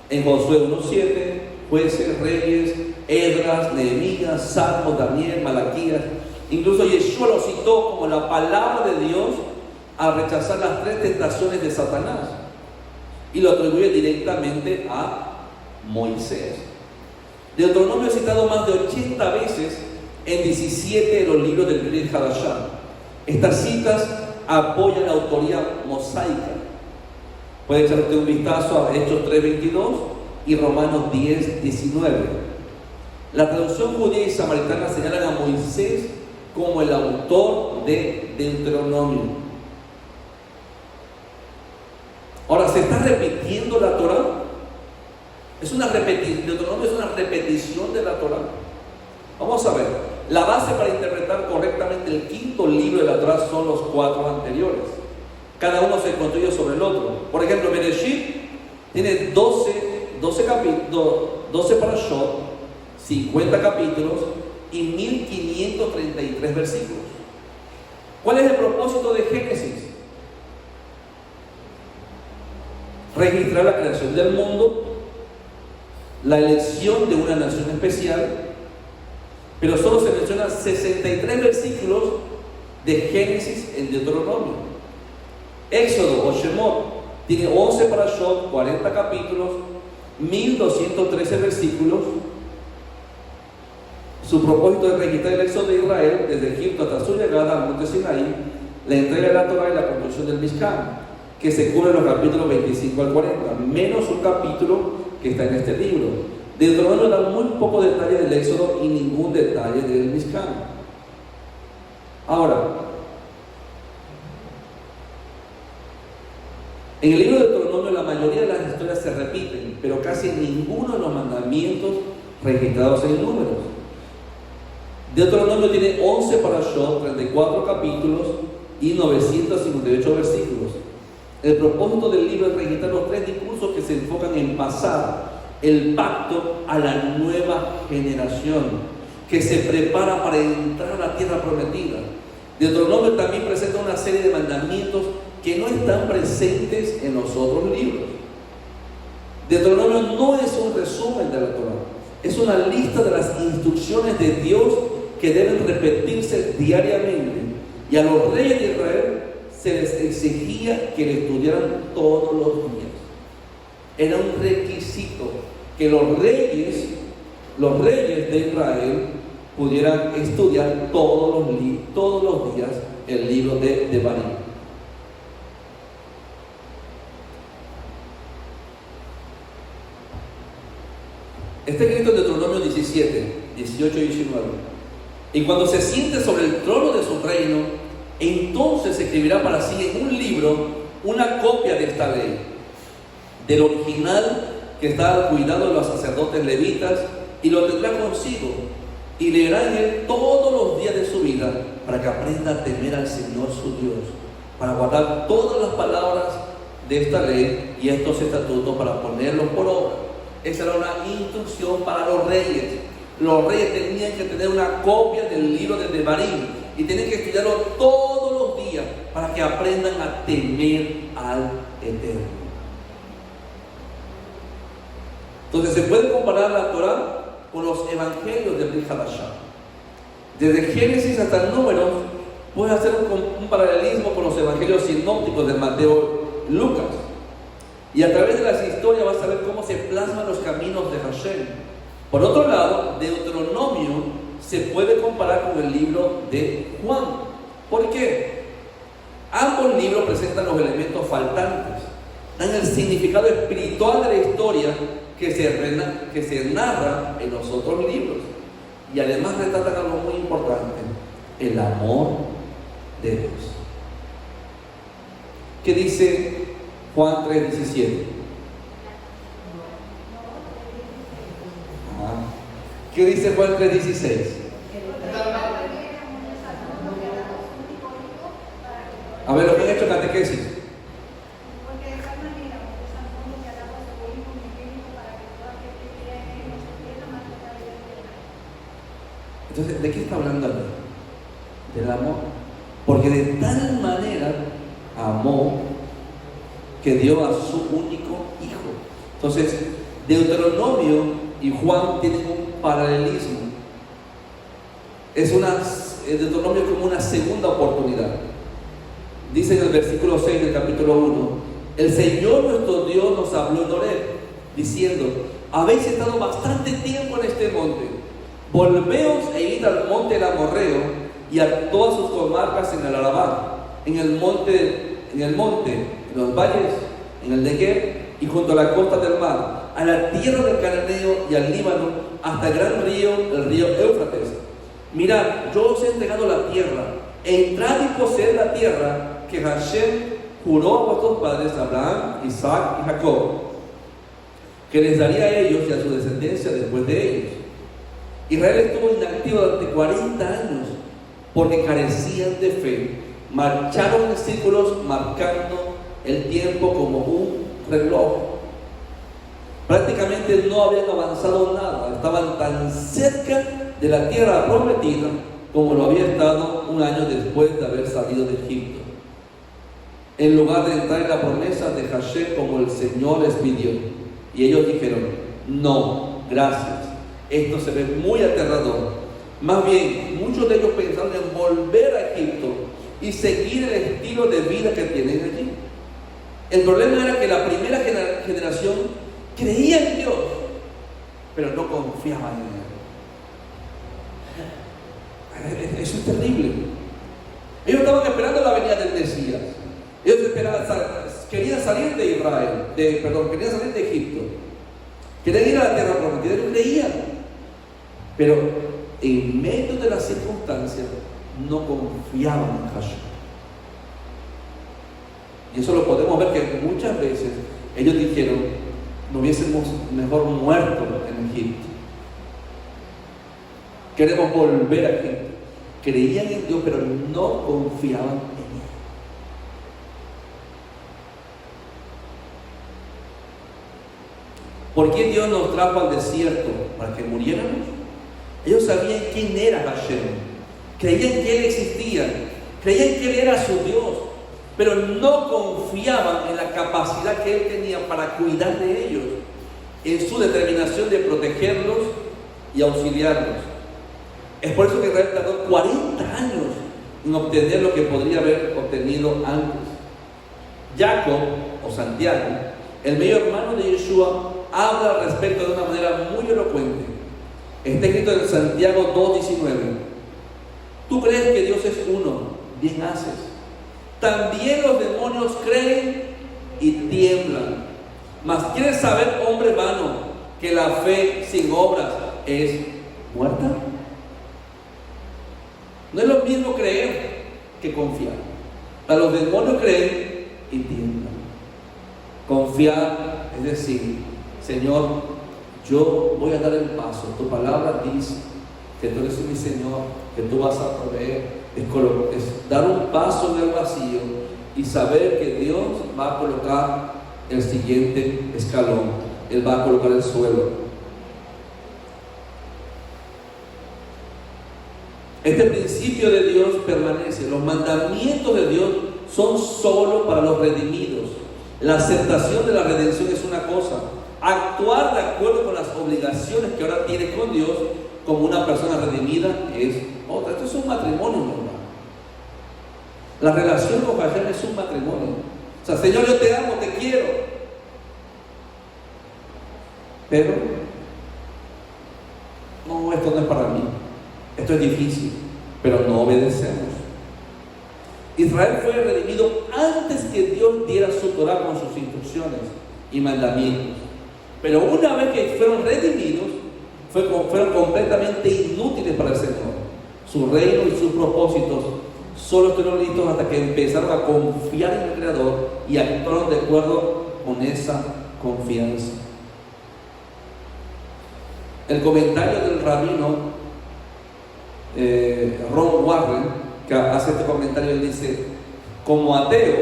En Josué 1:7, Jueces, Reyes, Esdras, Nehemías, Salmos, Daniel, Malaquías. Incluso Yeshua lo citó como la palabra de Dios al rechazar las 3 tentaciones de Satanás, y lo atribuye directamente a Moisés. Deuteronomio es citado más de 80 veces en 17 de los libros del Brit Hadashah. Estas citas apoyan la autoría mosaica. Puede echar usted un vistazo a Hechos 3:22 y Romanos 10:19. La traducción judía y samaritana señalan a Moisés como el autor de Deuteronomio. Ahora, ¿se está repitiendo la Torá? Deuteronomio es una repetición de la Torá. Vamos a ver. La base para interpretar correctamente el 5.º libro de la Torá son los 4 anteriores. Cada uno se construye sobre el otro. Por ejemplo, Bereshit tiene 12 parashot, 50 capítulos y 1533 versículos. ¿Cuál es el propósito de Génesis? Registrar la creación del mundo, la elección de una nación especial, pero solo se mencionan 63 versículos de Génesis en Deuteronomio. Éxodo o Shemot tiene 11 parashot, 40 capítulos, 1213 versículos. Su propósito es registrar el éxodo de Israel desde Egipto hasta su llegada al monte Sinaí, la entrega de la Torá y la construcción del Mishkan, que se cubre en los capítulos 25 al 40, menos un capítulo que está en este libro. Deuteronomio da muy poco detalle del éxodo y ningún detalle del Mishkan. Ahora, en el libro de Deuteronomio la mayoría de las historias se repiten, pero casi ninguno de los mandamientos registrados en números. Deuteronomio tiene 11 parashot, 34 capítulos y 958 versículos. El propósito del libro es registrar los 3 discursos que se enfocan en pasar el pacto a la nueva generación que se prepara para entrar a la tierra prometida. Deuteronomio también presenta una serie de mandamientos que no están presentes en los otros libros. Deuteronomio no es un resumen de la Torá, es una lista de las instrucciones de Dios que deben repetirse diariamente. Y a los reyes de Israel se les exigía que le estudiaran todos los días. Era un requisito que los reyes de Israel pudieran estudiar todos los días el libro de Devarim. Está escrito en Deuteronomio 17, 18 y 19. Y cuando se siente sobre el trono de su reino, entonces escribirá para sí en un libro una copia de esta ley, del original que está al cuidado de los sacerdotes levitas, y lo tendrá consigo, y leerá en él todos los días de su vida, para que aprenda a temer al Señor su Dios, para guardar todas las palabras de esta ley y estos estatutos, para ponerlos por obra. Esa era una instrucción para los reyes. Los reyes tenían que tener una copia del libro de Devarim y tienen que estudiarlo todos los días para que aprendan a temer al Eterno. Entonces se puede comparar la Torah con los evangelios de Brit Hadashah. Desde Génesis hasta Números puedes hacer un paralelismo con los evangelios sinópticos de Mateo y Lucas. Y a través de las historias vas a ver cómo se plasman los caminos de Hashem. Por otro lado, Deuteronomio se puede comparar con el libro de Juan. ¿Por qué? Ambos libros presentan los elementos faltantes, dan el significado espiritual de la historia que se narra en los otros libros. Y además retratan algo muy importante: el amor de Dios. ¿Qué dice Juan 3:17? ¿Qué dice Juan 3:16? A ver, lo que han hecho catequesis. Entonces, ¿de qué está hablando aquí? Del amor. Porque de tal manera amó que dio a su único hijo. Entonces, Deuteronomio y Juan tienen un paralelismo. Deuteronomio es como una segunda oportunidad. Dice en el versículo 6 del capítulo 1: el Señor nuestro Dios nos habló en Horeb, diciendo: habéis estado bastante tiempo en este monte, volveos e id al monte del Amorreo y a todas sus comarcas en el Arabá, en el monte, en los valles, en el Negev y junto a la costa del mar, a la tierra del Cananeo y al Líbano, hasta el gran río, el río Éufrates. Mirad, yo os he entregado la tierra, entrad y poseed la tierra que Hashem juró a vuestros padres, Abraham, Isaac y Jacob, que les daría a ellos y a su descendencia después de ellos. Israel estuvo inactivo durante 40 años porque carecían de fe. Marcharon en círculos marcando el tiempo como un reloj. Prácticamente no habían avanzado nada, estaban tan cerca de la tierra prometida como lo había estado un año después de haber salido de Egipto. En lugar de entrar en la promesa de Hashem como el Señor les pidió, y ellos dijeron: no, gracias, esto se ve muy aterrador. Más bien, muchos de ellos pensaron en volver a Egipto y seguir el estilo de vida que tienen allí. El problema era que la primera generación creía en Dios, pero no confiaban en Él. Eso es terrible. Ellos estaban esperando la venida del Mesías. Ellos querían salir de querían salir de Egipto, querían ir a la tierra prometida. Ellos creían, pero en medio de las circunstancias no confiaban en Hashem. Y eso lo podemos ver que muchas veces ellos dijeron: no hubiésemos mejor muerto en Egipto. Queremos volver a Egipto. Creían en Dios, pero no confiaban en Él. ¿Por qué Dios nos trajo al desierto? ¿Para que muriéramos? Ellos sabían quién era Hashem, creían que Él existía, creían que Él era su Dios, pero no confiaban en la capacidad que Él tenía para cuidar de ellos, en su determinación de protegerlos y auxiliarlos. Es por eso que Israel tardó 40 años en obtener lo que podría haber obtenido antes. Jacob, o Santiago, el medio hermano de Yeshua, habla al respecto de una manera muy elocuente. Está escrito en Santiago 2:19. Tú crees que Dios es uno, bien haces. También los demonios creen y tiemblan. Mas ¿quieres saber, hombre vano, que la fe sin obras es muerta? No es lo mismo creer que confiar. A los demonios creen y tiemblan. Confiar es decir, Señor, yo voy a dar el paso. Tu palabra dice que tú eres mi Señor, que tú vas a proveer. Es dar un paso en el vacío y saber que Dios va a colocar el siguiente escalón. Él va a colocar el suelo. Este principio de Dios permanece. Los mandamientos de Dios son solo para los redimidos. La aceptación de la redención es una cosa. Actuar de acuerdo con las obligaciones que ahora tiene con Dios como una persona redimida es otra. Esto es un matrimonio, mi hermano. La relación con Hashem es un matrimonio. O sea, Señor, yo te amo, te quiero. Pero, no, esto no es para mí. Esto es difícil, pero no obedecemos. Israel fue redimido antes que Dios diera su Torah con sus instrucciones y mandamientos. Pero una vez que fueron redimidos, fueron completamente inútiles para el Señor. Su reino y sus propósitos solo estuvieron listos hasta que empezaron a confiar en el Creador y actuaron de acuerdo con esa confianza. El comentario del rabino Ron Warren, que hace este comentario, él dice: como ateo,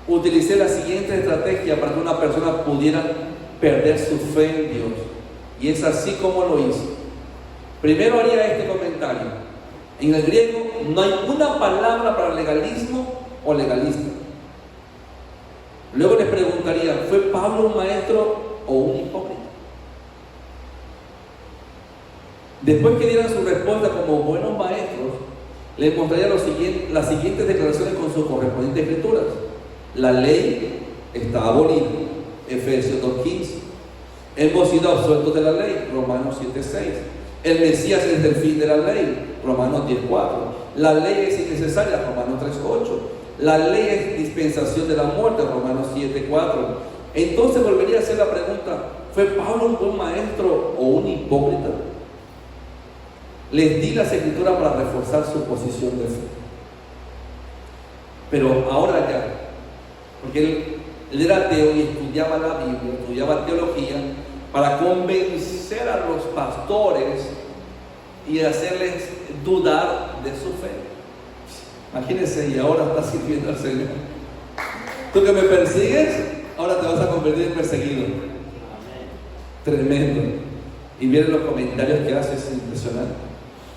utilicé la siguiente estrategia para que una persona pudiera perder su fe en Dios, y es así como lo hice. Primero haría este comentario: en el griego no hay una palabra para legalismo o legalista. Luego les preguntaría: ¿fue Pablo un maestro o un hipócrita? Después que dieran su respuesta como buenos maestros, les mostraría las siguientes declaraciones con sus correspondientes escrituras. La ley está abolida, Efesios 2:15. Hemos sido absueltos de la ley, Romanos 7:6. El Mesías es el fin de la ley, Romanos 10:4. La ley es innecesaria, Romanos 3:8. La ley es dispensación de la muerte, Romanos 7:4. Entonces volvería a hacer la pregunta: ¿fue Pablo un buen maestro o un hipócrita? Les di las escrituras para reforzar su posición de fe. Pero ahora ya, porque él era ateo y estudiaba la Biblia, estudiaba teología, para convencer a los pastores y hacerles dudar de su fe. Imagínense, y ahora está sirviendo al Señor. Tú que me persigues, ahora te vas a convertir en perseguido. Tremendo. Y miren los comentarios que hace, es impresionante.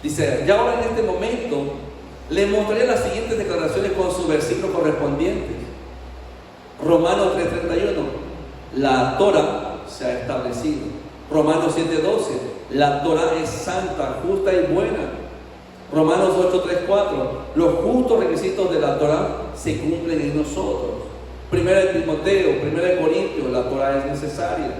Dice: ya ahora en este momento le mostraré las siguientes declaraciones con su versículo correspondiente. Romanos 3:31, la Torah se ha establecido. Romanos 7:12, la Torah es santa, justa y buena. Romanos 8:3-4, los justos requisitos de la Torah se cumplen en nosotros. Primera de Timoteo, Primera de Corintios, la Torah es necesaria.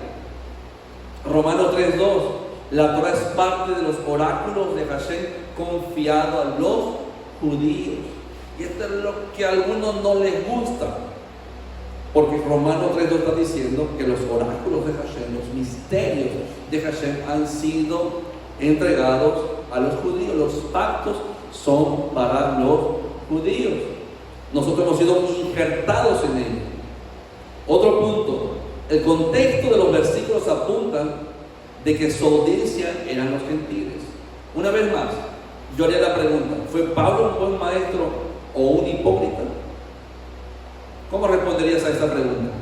Romanos 3:2, la Torah es parte de los oráculos de Hashem confiado a los judíos. Y esto es lo que a algunos no les gusta, porque Romanos 3:2 está diciendo que los oráculos de Hashem, los misterios de Hashem han sido entregados a los judíos. Los pactos son para los judíos. Nosotros hemos sido injertados en ellos. Otro punto: el contexto de los versículos apuntan de que su audiencia eran los gentiles. Una vez más, yo haría la pregunta: ¿fue Pablo un buen maestro o un hipócrita? ¿Cómo responderías a esta pregunta?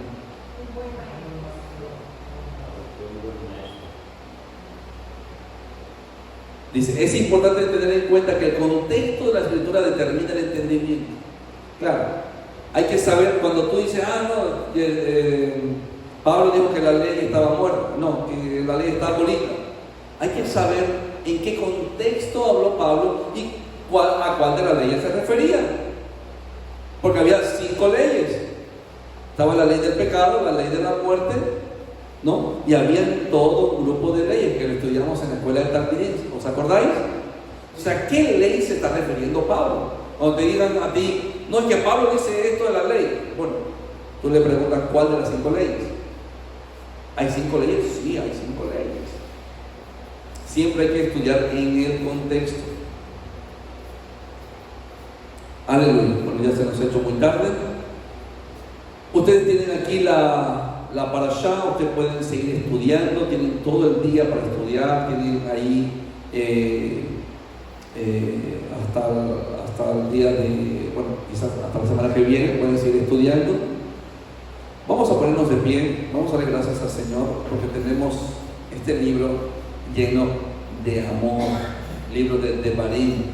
Dice: es importante tener en cuenta que el contexto de la escritura determina el entendimiento. Claro, hay que saber cuando tú dices: Pablo dijo que la ley estaba muerta. No, que la ley está abolida. Hay que saber en qué contexto habló Pablo y a cuál de las leyes se refería. Porque había 5 leyes. Estaba la ley del pecado, la ley de la muerte, ¿no? Y había todo un grupo de leyes que lo estudiamos en la escuela de Tartines. ¿Os acordáis? O sea, ¿qué ley se está refiriendo Pablo? Cuando te digan a ti, no, es que Pablo dice esto de la ley. Bueno, tú le preguntas, ¿cuál de las 5 leyes? ¿Hay 5 leyes? Sí, hay 5 leyes. Siempre hay que estudiar en el contexto. Aleluya. Bueno, ya se nos ha hecho muy tarde. Ustedes tienen aquí la parashá, ustedes pueden seguir estudiando, tienen todo el día para estudiar, tienen ahí hasta el día de, bueno, quizás hasta la semana que viene pueden seguir estudiando. Vamos a ponernos de pie, vamos a darle gracias al Señor porque tenemos este libro lleno de amor, libro de Barín.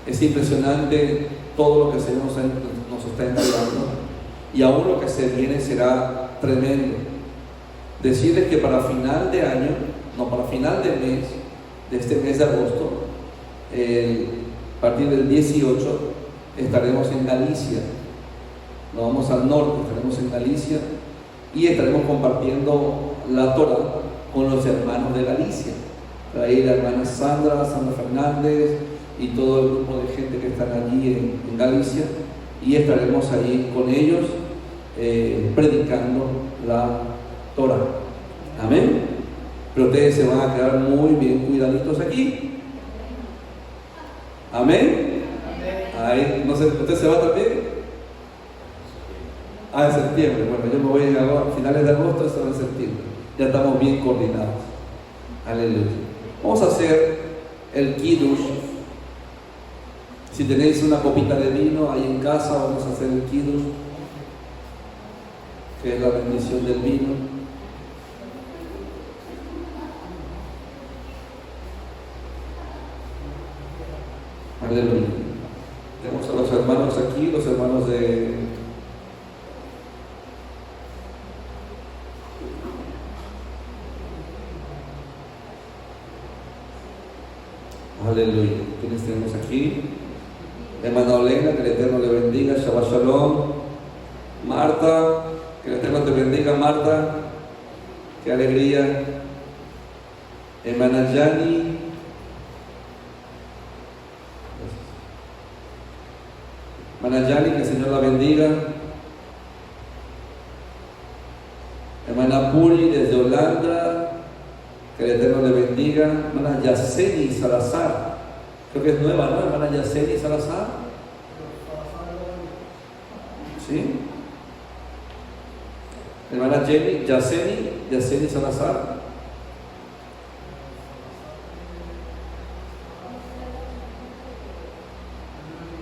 Es impresionante todo lo que el Señor nos está entregando y aún lo que se viene será tremendo. Decirles que para final de año, para final de mes, de este mes de agosto, a partir del 18 estaremos en Galicia. Nos vamos al norte, estaremos en Galicia y estaremos compartiendo la Torah con los hermanos de Galicia. Ahí la hermana Sandra Fernández y todo el grupo de gente que están allí en Galicia, y estaremos ahí con ellos predicando la Torah. Amén. Pero ustedes se van a quedar muy bien cuidaditos aquí. Amén. Ahí, no sé, ¿usted se va también? En septiembre. Bueno, yo me voy a finales de agosto, eso va en septiembre. Ya estamos bien coordinados. Aleluya. Vamos a hacer el Kiddush. Si tenéis una copita de vino ahí en casa, vamos a hacer el Kiddush, que es la bendición del vino. Aleluya. Tenemos a los hermanos aquí, los hermanos de aleluya. ¿Quiénes tenemos aquí? Hermana Olena, que el Eterno le bendiga. Shabbat Shalom. Marta, que el Eterno te bendiga, Marta. Qué alegría. Hermana Yani. Hermana Yani, que el Señor la bendiga. Hermana Puri desde Holanda, que el Eterno le bendiga. Hermana Yaceni Salazar, creo que es nueva, ¿no? Hermana Yaceni Salazar. ¿Sí? Hermana Yaceni Salazar.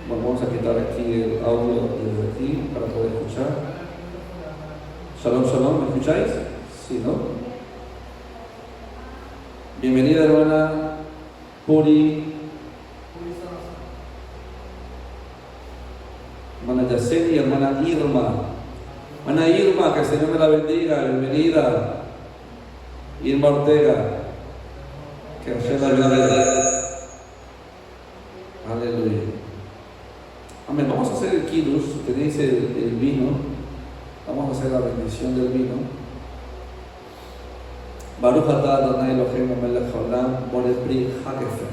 Bueno, vamos a quitar aquí el audio desde aquí para poder escuchar. Shalom, shalom, ¿me escucháis? Sí, ¿no? Bienvenida, hermana Puri. Hermana Yaceni y hermana Irma. Hermana Irma, que el Señor me la bendiga. Bienvenida. Irma Ortega. Que el Señor la bendiga. Aleluya. Amén. Vamos a hacer el Kiddush. Tenéis el vino. Vamos a hacer la bendición del vino. Baruch atah Adonai Eloheinu melech haolam borei pri hakefer.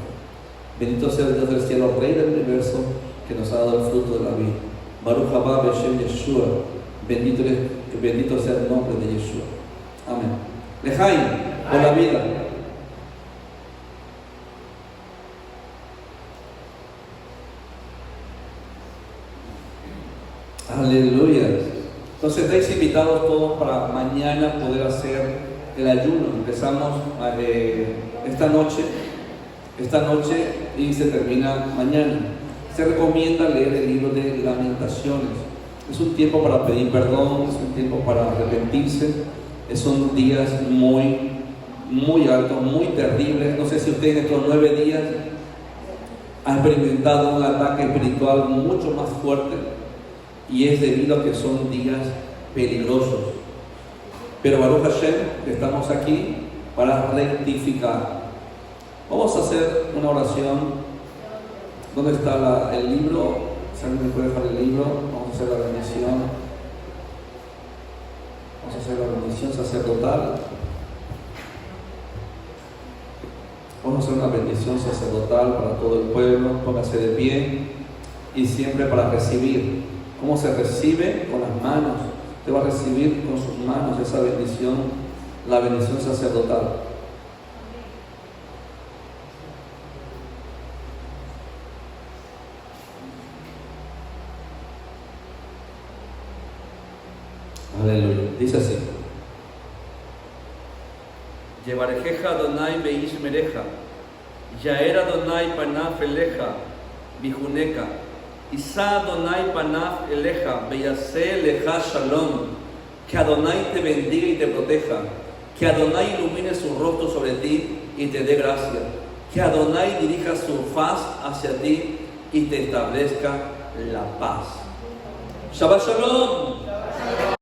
Bendito sea el Dios del cielo, Rey del universo, que nos ha dado el fruto de la vida. Baruch haba b'shem Yeshua. Bendito sea el nombre de Yeshua. Amén. Lejaim, por la vida. Aleluya. Entonces estáis invitados todos para mañana poder hacer el ayuno. Empezamos esta noche y se termina mañana. Se recomienda leer el libro de Lamentaciones. Es un tiempo para pedir perdón, es un tiempo para arrepentirse. Son días muy, muy altos, muy terribles. No sé si usted en estos 9 días ha experimentado un ataque espiritual mucho más fuerte, y es debido a que son días peligrosos. Pero Baruch Hashem, estamos aquí para rectificar. Vamos a hacer una oración. ¿Dónde está el libro? Si alguien me puede dejar el libro, vamos a hacer la bendición. Vamos a hacer la bendición sacerdotal. Vamos a hacer una bendición sacerdotal para todo el pueblo. Póngase de pie y siempre para recibir. ¿Cómo se recibe? Con las manos. Usted va a recibir con sus manos esa bendición, la bendición sacerdotal. Aleluya. Dice así. Yevarejeja Adonai beish mereja, Yaer Adonai panaf eleja, Bijuneka, Isa Adonai panaf eleja, Beyase leja shalom. Que Adonai te bendiga y te proteja, que Adonai ilumine su rostro sobre ti y te dé gracia, que Adonai dirija su faz hacia ti y te establezca la paz. Shabbat shalom.